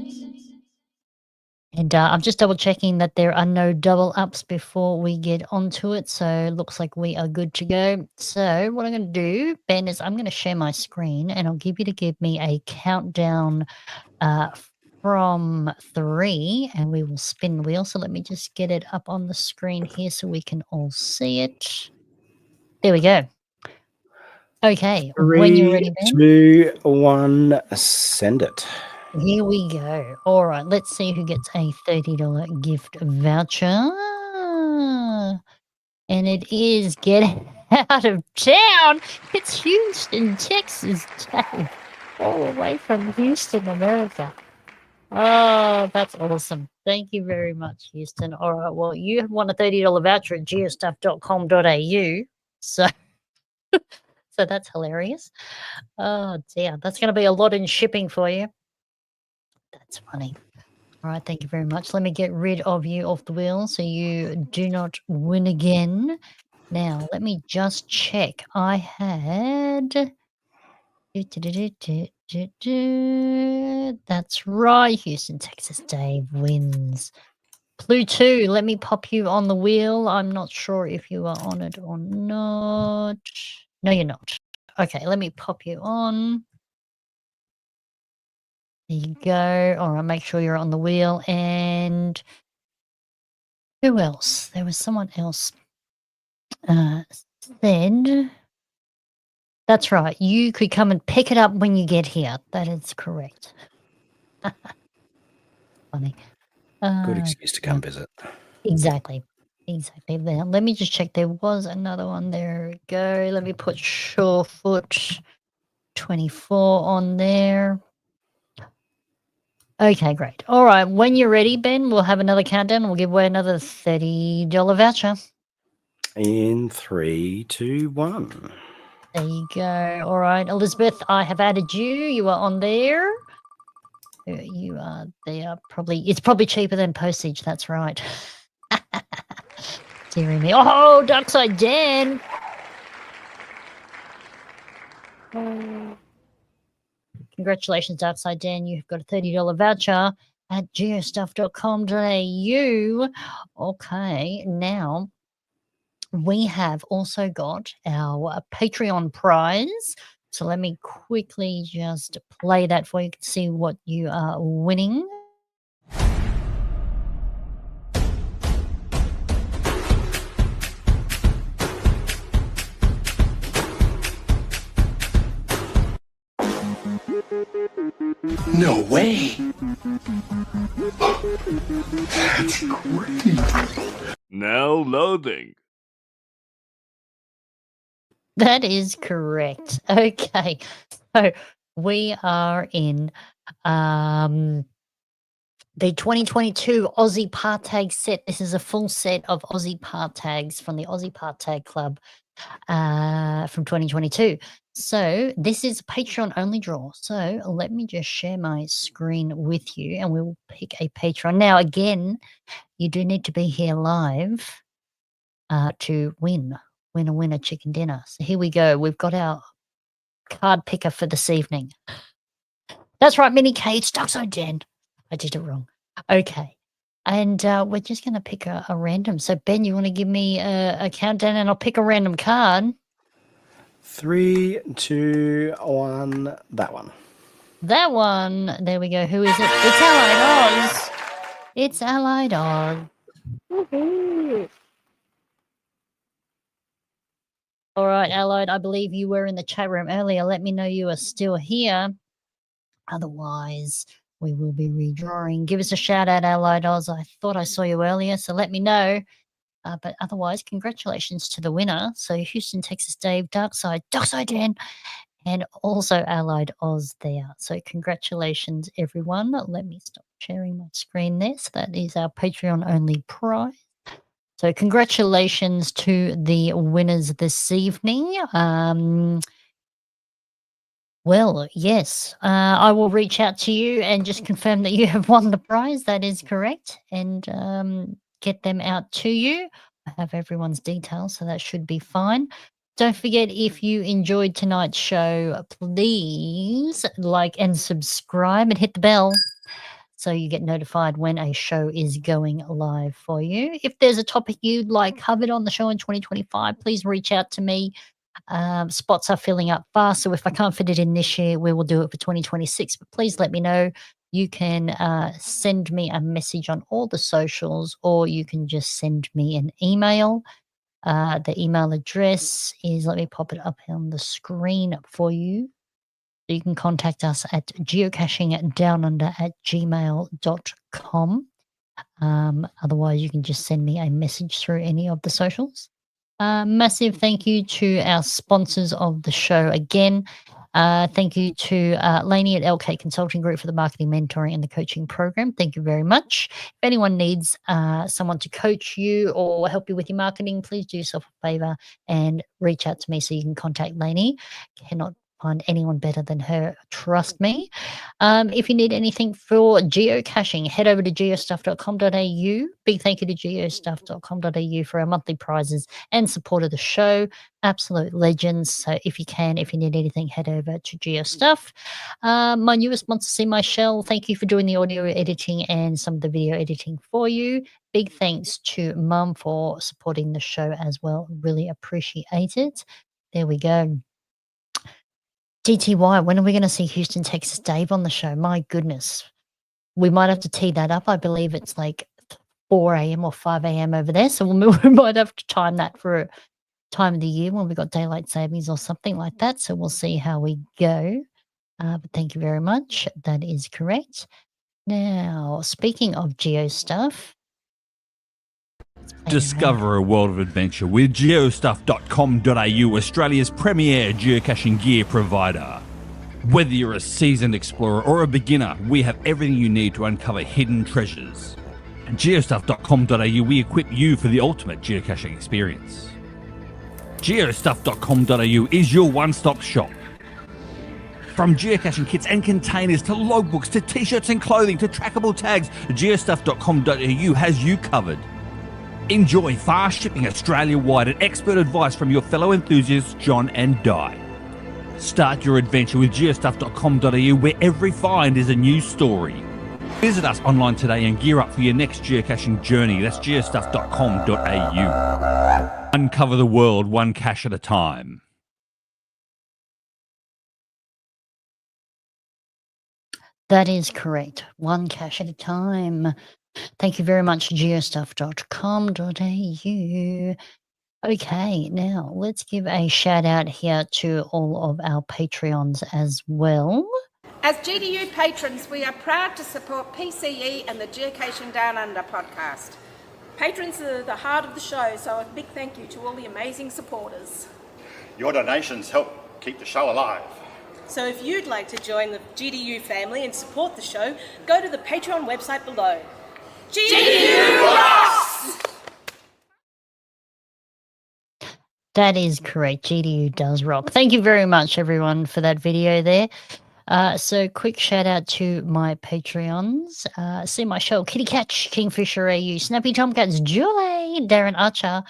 And I'm just double checking that there are no double ups before we get onto it. So looks like we are good to go. So what I'm going to do, Ben, is I'm going to share my screen and I'll give you to give me a countdown from 3 and we will spin the wheel. So let me just get it up on the screen here so we can all see it. There we go. Okay, when you're ready, Ben. 3, 2, 1, send it. Here we go. All right, let's see who gets a $30 gift voucher. And it is Get Out of Town. It's Houston, Texas, Dave. All the way from Houston, America. Oh, that's awesome. Thank you very much, Houston. All right, well, you have won a $30 voucher at geostuff.com.au. So, so that's hilarious. Oh, dear. That's going to be a lot in shipping for you. That's funny. All right, thank you very much. Let me get rid of you off the wheel so you do not win again. Now, let me just check. I had... That's right, Houston, Texas. Dave wins. Pluto, let me pop you on the wheel. I'm not sure if you are on it or not. No, you're not. Okay, let me pop you on. There you go. All right, make sure you're on the wheel. And who else? There was someone else said... That's right. You could come and pick it up when you get here. That is correct. Funny. Good excuse to come visit. Exactly. Exactly. Now, let me just check. There was another one. There we go. Let me put Surefoot 24 on there. Okay, great. All right. When you're ready, Ben, we'll have another countdown and we'll give away another $30 voucher. In 3, 2, 1. There you go. All right, Elizabeth, I have added you. You are on there. You are there. It's probably cheaper than postage. That's right. Dearie me. Oh, Darkside Dan. Congratulations, Darkside Dan. You've got a $30 voucher at geostuff.com.au. Okay, now we have also got our Patreon prize. So let me quickly just play that for you to see what you are winning. No way. That's great. Now loading. That is correct. Okay. So we are in the 2022 Aussie Part Tag set. This is a full set of Aussie Part Tags from the Aussie Part Tag Club from 2022. So this is a Patreon only draw. So let me just share my screen with you and we'll pick a Patreon. Now, again, you do need to be here live to win a chicken dinner. So here we go. We've got our card picker for this evening. That's right, Mini K. It's Darkside Dan. I did it wrong. Okay. And we're just going to pick a random. So, Ben, you want to give me a countdown and I'll pick a random card? 3, 2, 1, that one. That one. There we go. Who is it? It's Allied Oz. It's Allied Oz. Woohoo. All right, Allied, I believe you were in the chat room earlier. Let me know you are still here. Otherwise, we will be redrawing. Give us a shout out, Allied Oz. I thought I saw you earlier, so let me know. But otherwise, congratulations to the winner. So Houston, Texas, Dave, Darkside Dan, and also Allied Oz there. So congratulations, everyone. Let me stop sharing my screen there. So that is our Patreon-only prize. So congratulations to the winners this evening. Well, yes, I will reach out to you and just confirm that you have won the prize. That is correct, and get them out to you. I have everyone's details, so that should be fine. Don't forget, if you enjoyed tonight's show, please like and subscribe and hit the bell so you get notified when a show is going live for you. If there's a topic you'd like covered on the show in 2025, please reach out to me. Spots are filling up fast, so if I can't fit it in this year, we will do it for 2026. But please let me know. You can send me a message on all the socials, or you can just send me an email. The email address is, let me pop it up on the screen for you. You can contact us at geocachingdownunder@gmail.com. Otherwise, you can just send me a message through any of the socials. Massive thank you to our sponsors of the show again. Thank you to Lainey at LK Consulting Group for the marketing, mentoring, and the coaching program. Thank you very much. If anyone needs someone to coach you or help you with your marketing, please do yourself a favor and reach out to me so you can contact Lainey. Cannot find anyone better than her, trust me. If you need anything for geocaching, head over to geostuff.com.au. Big thank you to geostuff.com.au for our monthly prizes and support of the show. Absolute legends. So if you need anything, head over to GeoStuff. My newest sponsor, See My Shell. Thank you for doing the audio editing and some of the video editing for you. Big thanks to Mum for supporting the show as well. Really appreciate it. There we go. DTY, when are we going to see Houston, Texas Dave on the show? My goodness. We might have to tee that up. I believe it's like 4 a.m. or 5 a.m. over there. So we might have to time that for a time of the year when we got daylight savings or something like that. So we'll see how we go. But thank you very much. That is correct. Now, speaking of geo stuff. Discover a world of adventure with geostuff.com.au, Australia's premier geocaching gear provider. Whether you're a seasoned explorer or a beginner, we have everything you need to uncover hidden treasures. At geostuff.com.au, we equip you for the ultimate geocaching experience. Geostuff.com.au is your one-stop shop. From geocaching kits and containers to logbooks to t-shirts and clothing to trackable tags, geostuff.com.au has you covered. Enjoy fast shipping Australia-wide and expert advice from your fellow enthusiasts John and Di. Start your adventure with geostuff.com.au, where every find is a new story. Visit us online today and gear up for your next geocaching journey. That's geostuff.com.au. Uncover the world one cache at a time. That is correct. One cache at a time. Thank you very much, geostuff.com.au. Okay, now let's give a shout out here to all of our Patreons as well. As GDU patrons, we are proud to support PCE and the Geocaching Down Under podcast. Patrons are the heart of the show, so a big thank you to all the amazing supporters. Your donations help keep the show alive. So if you'd like to join the GDU family and support the show, go to the Patreon website below. GDU rocks! That is correct. GDU does rock. Thank you very much, everyone, for that video there. So quick shout out to my Patreons. See My Show, Kitty Catch, Kingfisher AU, Snappy Tomcats, Julie, Darren Archer,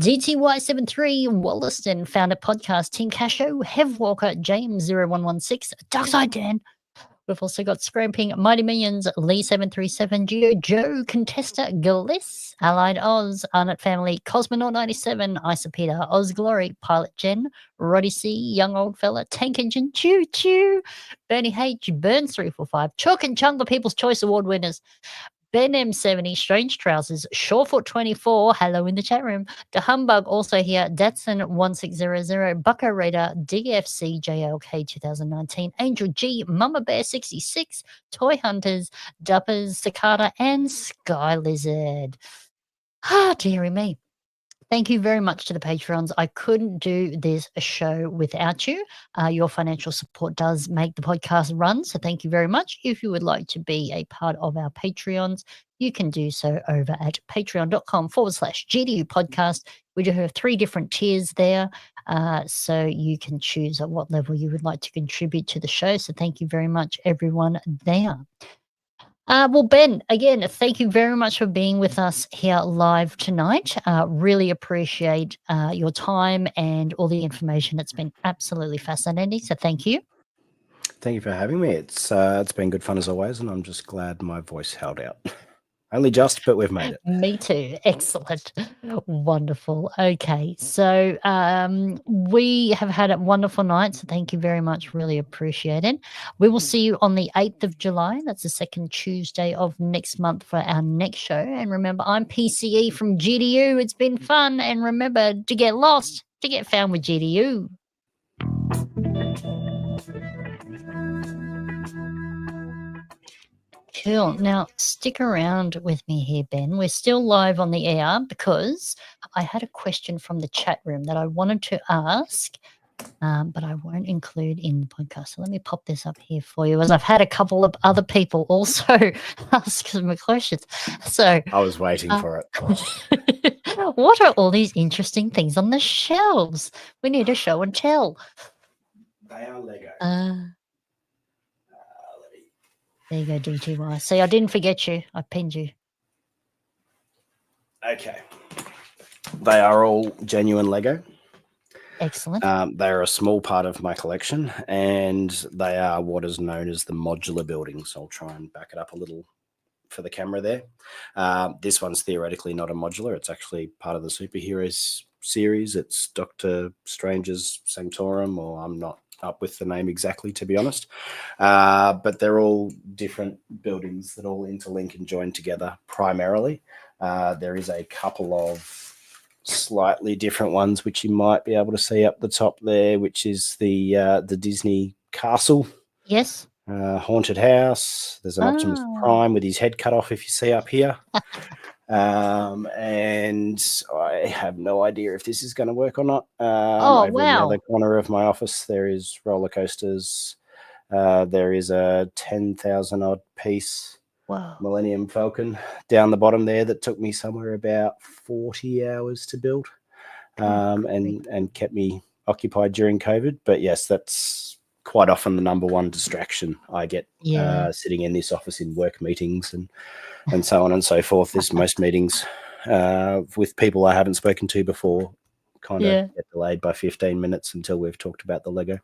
DTY73, Wollaston, Founder Podcast, Team Casho, Hev Walker, James0116, Darkside Dan. We've also got Scramping, Mighty Millions, Lee737, Geo, Joe, Contesta, Gliss, Allied Oz, Arnott Family, Cosmonaut97, Isopeta, Oz Glory, Pilot Jen, Roddy C, Young Old Fella, Tank Engine, Choo Choo, Bernie H, Burns345, Chalk and Chung, the People's Choice Award winners, Ben M70, Strange Trousers, Shorefoot24, hello in the chat room, The Humbug also here, Datsun1600, Bucko Raider, DFC JLK 2019, Angel G, Mama Bear 66, Toy Hunters, Duppers, Cicada, and Sky Lizard. Ah, dearie me. Thank you very much to the Patreons. I couldn't do this show without you. Your financial support does make the podcast run. So thank you very much. If you would like to be a part of our Patreons, you can do so over at patreon.com/GDU podcast. We do have 3 different tiers there. So you can choose at what level you would like to contribute to the show. So thank you very much, everyone there. Well, Ben, again, thank you very much for being with us here live tonight. Really appreciate your time and all the information. It's been absolutely fascinating. So thank you. Thank you for having me. It's been good fun as always, and I'm just glad my voice held out. Only just, but we've made it. Me too. Excellent. Wonderful. Okay. So we have had a wonderful night. So thank you very much. Really appreciate it. We will see you on the 8th of July. That's the second Tuesday of next month for our next show. And remember, I'm PCE from GDU. It's been fun. And remember, to get lost, to get found with GDU. Cool. Now, stick around with me here, Ben. We're still live on the air because I had a question from the chat room that I wanted to ask, but I won't include in the podcast. So let me pop this up here for you, as I've had a couple of other people also ask some questions. So I was waiting for it. what are all these interesting things on the shelves? We need a show and tell. They are Lego. There you go, DTY. See, I didn't forget you. I pinned you. Okay. They are all genuine Lego. Excellent. They are a small part of my collection, and they are what is known as the modular buildings. I'll try and back it up a little for the camera there. This one's theoretically not a modular. It's actually part of the superheroes series. It's Doctor Strange's Sanctorum, or I'm not up with the name exactly, to be honest. But they're all different buildings that all interlink and join together primarily. There is a couple of slightly different ones which you might be able to see up the top there, which is the Disney castle. Yes. Haunted house. There's an Optimus Prime with his head cut off, if you see up here. And I have no idea if this is going to work or not. Over in the other corner of my office, there is roller coasters. There is a 10,000 odd piece Millennium Falcon down the bottom there that took me somewhere about 40 hours to build, and kept me occupied during COVID. But yes, that's quite often the number one distraction I get sitting in this office in work meetings and so on and so forth. Is most meetings with people I haven't spoken to before kind of get delayed by 15 minutes until we've talked about the Lego.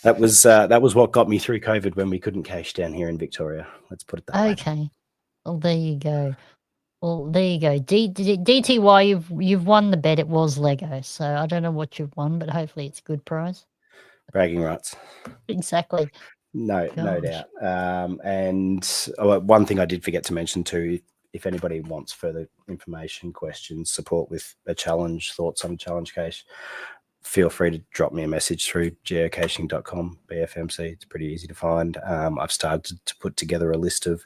That was what got me through COVID when we couldn't cache down here in Victoria. Let's put it that way. Okay. Well, there you go. DTY, you've won the bet. It was Lego, so I don't know what you've won, but hopefully it's a good prize. Bragging rights. Exactly. No doubt. And one thing I did forget to mention too, if anybody wants further information, questions, support with a challenge, thoughts on a challenge cache, feel free to drop me a message through geocaching.com, BFMC. It's pretty easy to find. I've started to put together a list of,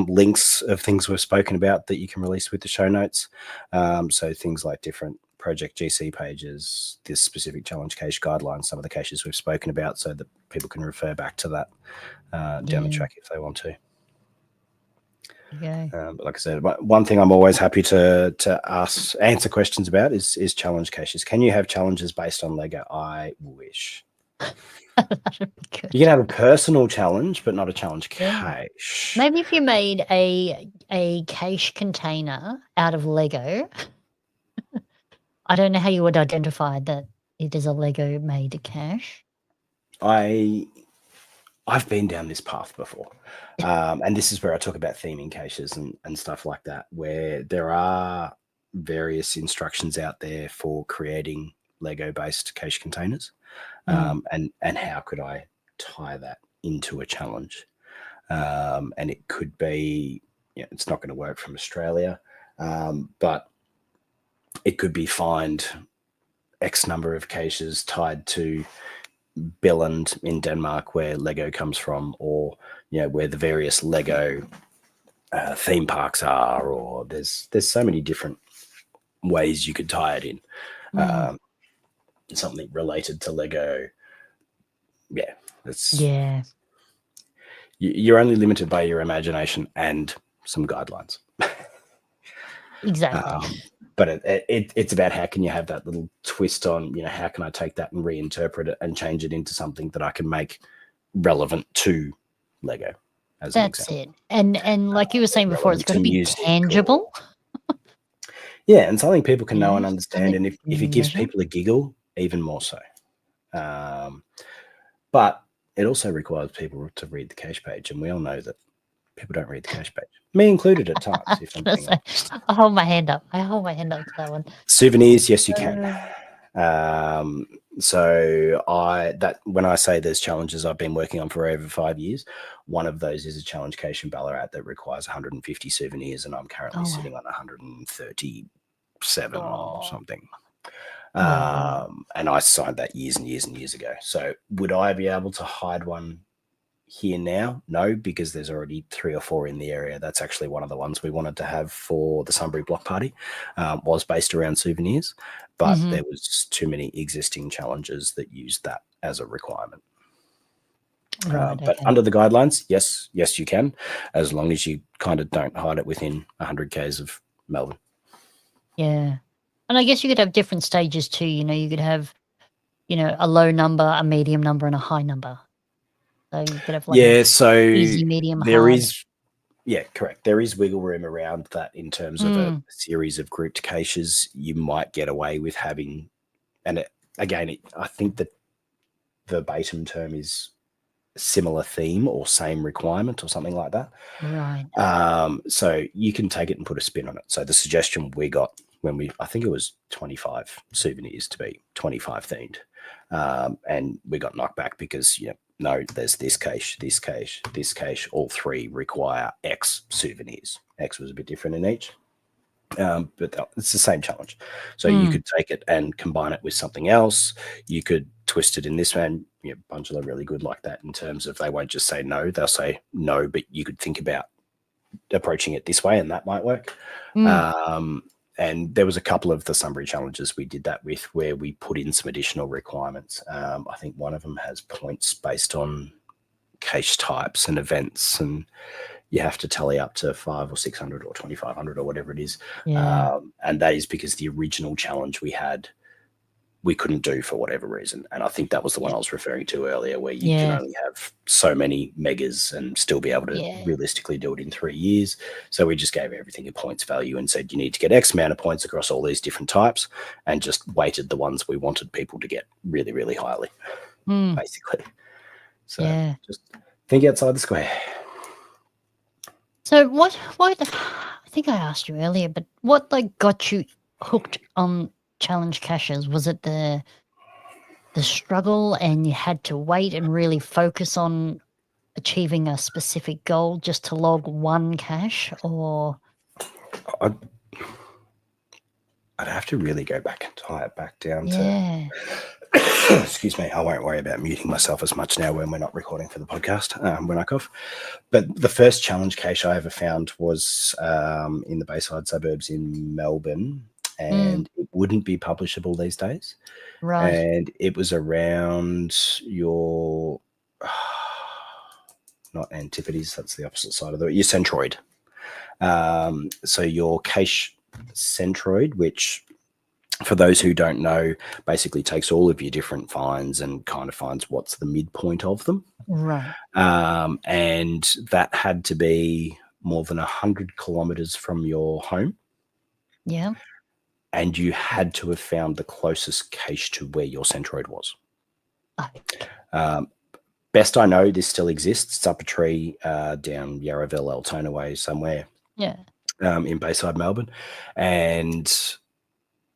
links of things we've spoken about that you can release with the show notes. So things like different Project GC pages, this specific challenge cache guidelines, some of the caches we've spoken about, so that people can refer back to that down the track if they want to. But like I said, one thing I'm always happy to answer questions about is challenge caches. Can you have challenges based on Lego? I wish. You can have a personal challenge, but not a challenge cache. Maybe if you made a cache container out of Lego. I don't know how you would identify that it is a Lego made cache. I've been down this path before. And this is where I talk about theming caches and stuff like that, where there are various instructions out there for creating Lego-based cache containers. And how could I tie that into a challenge? And it could be, it's not going to work from Australia, but it could be find X number of caches tied to Billund in Denmark, where Lego comes from, or where the various Lego theme parks are, or there's so many different ways you could tie it in. Something related to Lego. Yeah, you're only limited by your imagination and some guidelines. Exactly. But it's about how can you have that little twist on, how can I take that and reinterpret it and change it into something that I can make relevant to Lego, as an That's example. it. And like you were saying before, it's got to be music tangible. Yeah, and something people can know and Yes, understand. something And if it gives measure. people a giggle, even more so. But it also requires people to read the cache page. And we all know that people don't read the cache page. Me included at times, if I'm being honest. I hold my hand up. I hold my hand up to that one. Souvenirs, yes, you can. So when I say there's challenges I've been working on for over 5 years, one of those is a challenge cache in Ballarat that requires 150 souvenirs, and I'm currently sitting on 137 or something. And I signed that years and years and years ago. So would I be able to hide one here now? No, because there's already 3 or 4 in the area. That's actually one of the ones we wanted to have for the Sunbury Block Party, was based around souvenirs, but there was too many existing challenges that used that as a requirement. But under the guidelines, yes, you can, as long as you kind of don't hide it within 100 k's of Melbourne. Yeah. And I guess you could have different stages too. You could have, a low number, a medium number, and a high number. So you could have so easy, medium, there hard. Yeah, correct. There is wiggle room around that in terms of a series of grouped caches. You might get away with having, and I think the verbatim term is similar theme or same requirement or something like that. Right. So you can take it and put a spin on it. So the suggestion we got I think it was 25 souvenirs to be 25 themed. And we got knocked back because, no, there's this cache, this cache, this cache. All 3 require X souvenirs. X was a bit different in each. But it's the same challenge. So you could take it and combine it with something else. You could twist it in this one. Bundle are really good like that in terms of they won't just say no. They'll say no, but you could think about approaching it this way and that might work. And there was a couple of the Sunbury challenges we did that with where we put in some additional requirements. I think one of them has points based on cache types and events, and you have to tally up to 500 or 600 or 2,500 or whatever it is. Yeah. And that is because the original challenge we had, we couldn't do for whatever reason. And I think that was the one I was referring to earlier, where you can only have so many megas and still be able to realistically do it in 3 years. So we just gave everything a points value and said, you need to get X amount of points across all these different types, and just weighted the ones we wanted people to get really, really highly, basically. So just think outside the square. So I think I asked you earlier, but what got you hooked on challenge caches? Was it the struggle and you had to wait and really focus on achieving a specific goal just to log one cache, or? I'd have to really go back and tie it back down to. Excuse me, I won't worry about muting myself as much now when we're not recording for the podcast, when I cough. But the first challenge cache I ever found was in the Bayside suburbs in Melbourne, and it wouldn't be publishable these days. Right. And it was around your, not Antipodes, that's the opposite side of your centroid. So your cache centroid, which, for those who don't know, basically takes all of your different finds and kind of finds what's the midpoint of them. Right. And that had to be more than 100 kilometers from your home. Yeah. And you had to have found the closest cache to where your centroid was. Best I know, this still exists. It's up a tree down Yarraville, Altona way somewhere. Yeah. In Bayside, Melbourne. And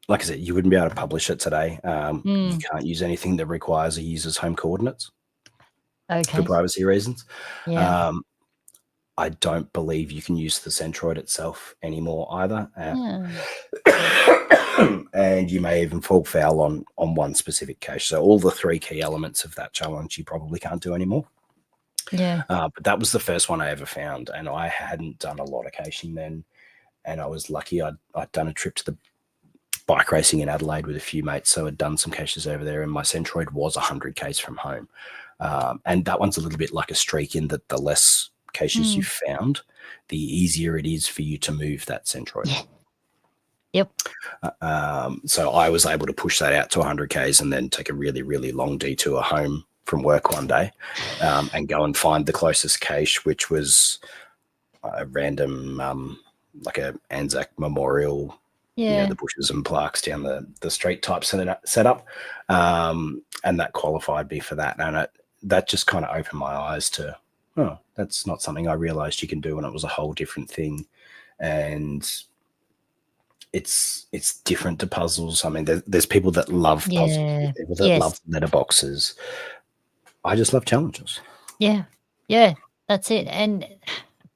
like I said, you wouldn't be able to publish it today. You can't use anything that requires a user's home coordinates for privacy reasons. Yeah. I don't believe you can use the centroid itself anymore either. And you may even fall foul on one specific cache. So all the 3 key elements of that challenge you probably can't do anymore. Yeah. But that was the first one I ever found, and I hadn't done a lot of caching then, and I was lucky. I'd done a trip to the bike racing in Adelaide with a few mates, so I'd done some caches over there, and my Centroid was 100 k's from home. And that one's a little bit like a streak in that the less caches you found, the easier it is for you to move that Centroid. Yeah. Yep. So I was able to push that out to 100 k's and then take a really, really long detour home from work one day, and go and find the closest cache, which was a random, like a Anzac Memorial. Yeah. The bushes and plaques down the street type setup, and that qualified me for that. And that just kind of opened my eyes to, oh, that's not something I realized you can do, and it was a whole different thing. And it's different to puzzles. I mean, there's people that love puzzles, there's people that love letterboxes. I just love challenges. Yeah, that's it. And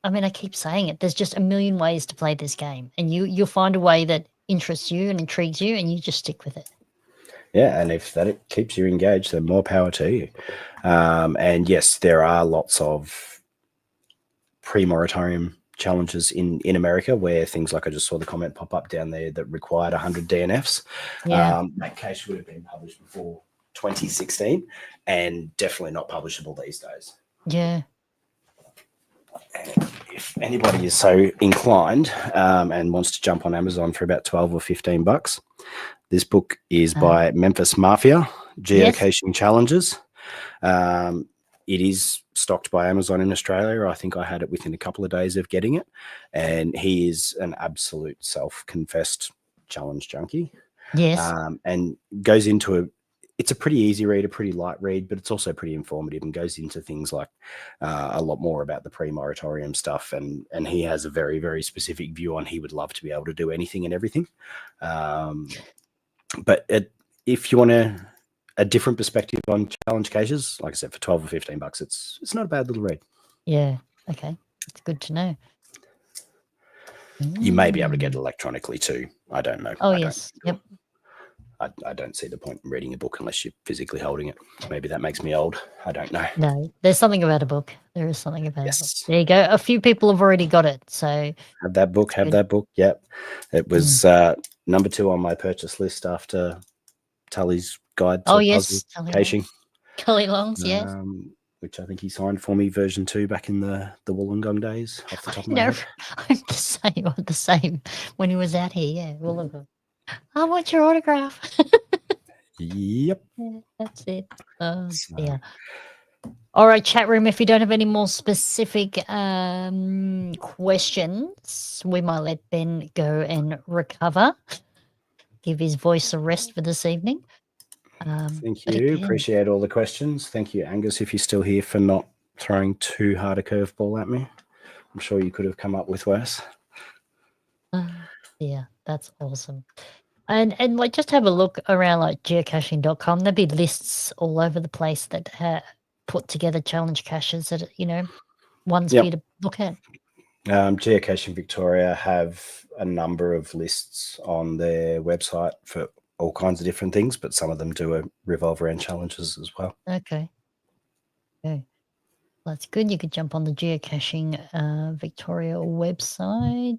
I mean, I keep saying it. There's just a million ways to play this game, and you'll find a way that interests you and intrigues you, and you just stick with it. Yeah, and if that it keeps you engaged, then more power to you. And yes, there are lots of pre-moratorium challenges in America where things like, I just saw the comment pop up down there, that required 100 DNFs. Yeah. That case would have been published before 2016 and definitely not publishable these days. Yeah. If anybody is so inclined and wants to jump on Amazon for about 12 or 15 bucks, this book is by Memphis Mafia, Geocaching Challenges. It is stocked by Amazon in Australia. I think I had it within a couple of days of getting it. And he is an absolute self-confessed challenge junkie. Yes. And goes into it's a pretty easy read, a pretty light read, but it's also pretty informative and goes into things like a lot more about the pre-moratorium stuff. And he has a very, very specific view on he would love to be able to do anything and everything. But if you want a different perspective on challenge caches, like I said, for 12 or 15 bucks, it's not a bad little read. Yeah. Okay. It's good to know. You may be able to get it electronically too. I don't know. Oh, yes. Yep. I don't see the point in reading a book unless you're physically holding it. Maybe that makes me old. I don't know. No, there's something about a book. There is something about a book. There you go. A few people have already got it. So have that book. Yep. It was number 2 on my purchase list after Tully's Guide to Puzzle Caching. Tully Long's, yes. Which I think he signed for me version 2 back in the Wollongong days off the top of my head. I'm the same when he was out here. Yeah, Wollongong. I want your autograph. Yep. Yeah, that's it. Yeah. All right, chat room. If you don't have any more specific questions, we might let Ben go and recover. Give his voice a rest for this evening. Thank you. Appreciate all the questions. Thank you, Angus, if you're still here, for not throwing too hard a curveball at me. I'm sure you could have come up with worse. Yeah, that's awesome. And like, just have a look around like geocaching.com. There'll be lists all over the place that put together challenge caches that, ones for you to look at. Geocaching Victoria have a number of lists on their website for all kinds of different things, but some of them do revolve around challenges as well. Okay. That's good. You could jump on the Geocaching Victoria website.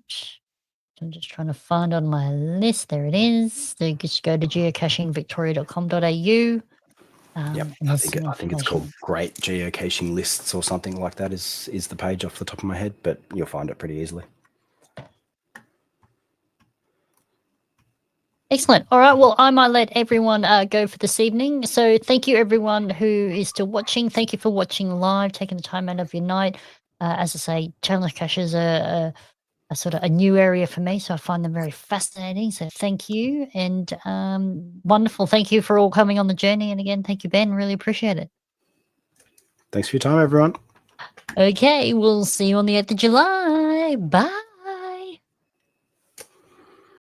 I'm just trying to find on my list. There it is. So you just go to geocachingvictoria.com.au. I think it's called Great Geocaching Lists or something like that is the page off the top of my head, but you'll find it pretty easily. Excellent. All right. Well, I might let everyone go for this evening. So thank you, everyone who is still watching. Thank you for watching live, taking the time out of your night. As I say, challenge caches are a sort of a new area for me, so I find them very fascinating. So thank you, and wonderful. Thank you for all coming on the journey. And again, thank you, Ben. Really appreciate it. Thanks for your time, everyone. Okay, we'll see you on the 8th of July. Bye.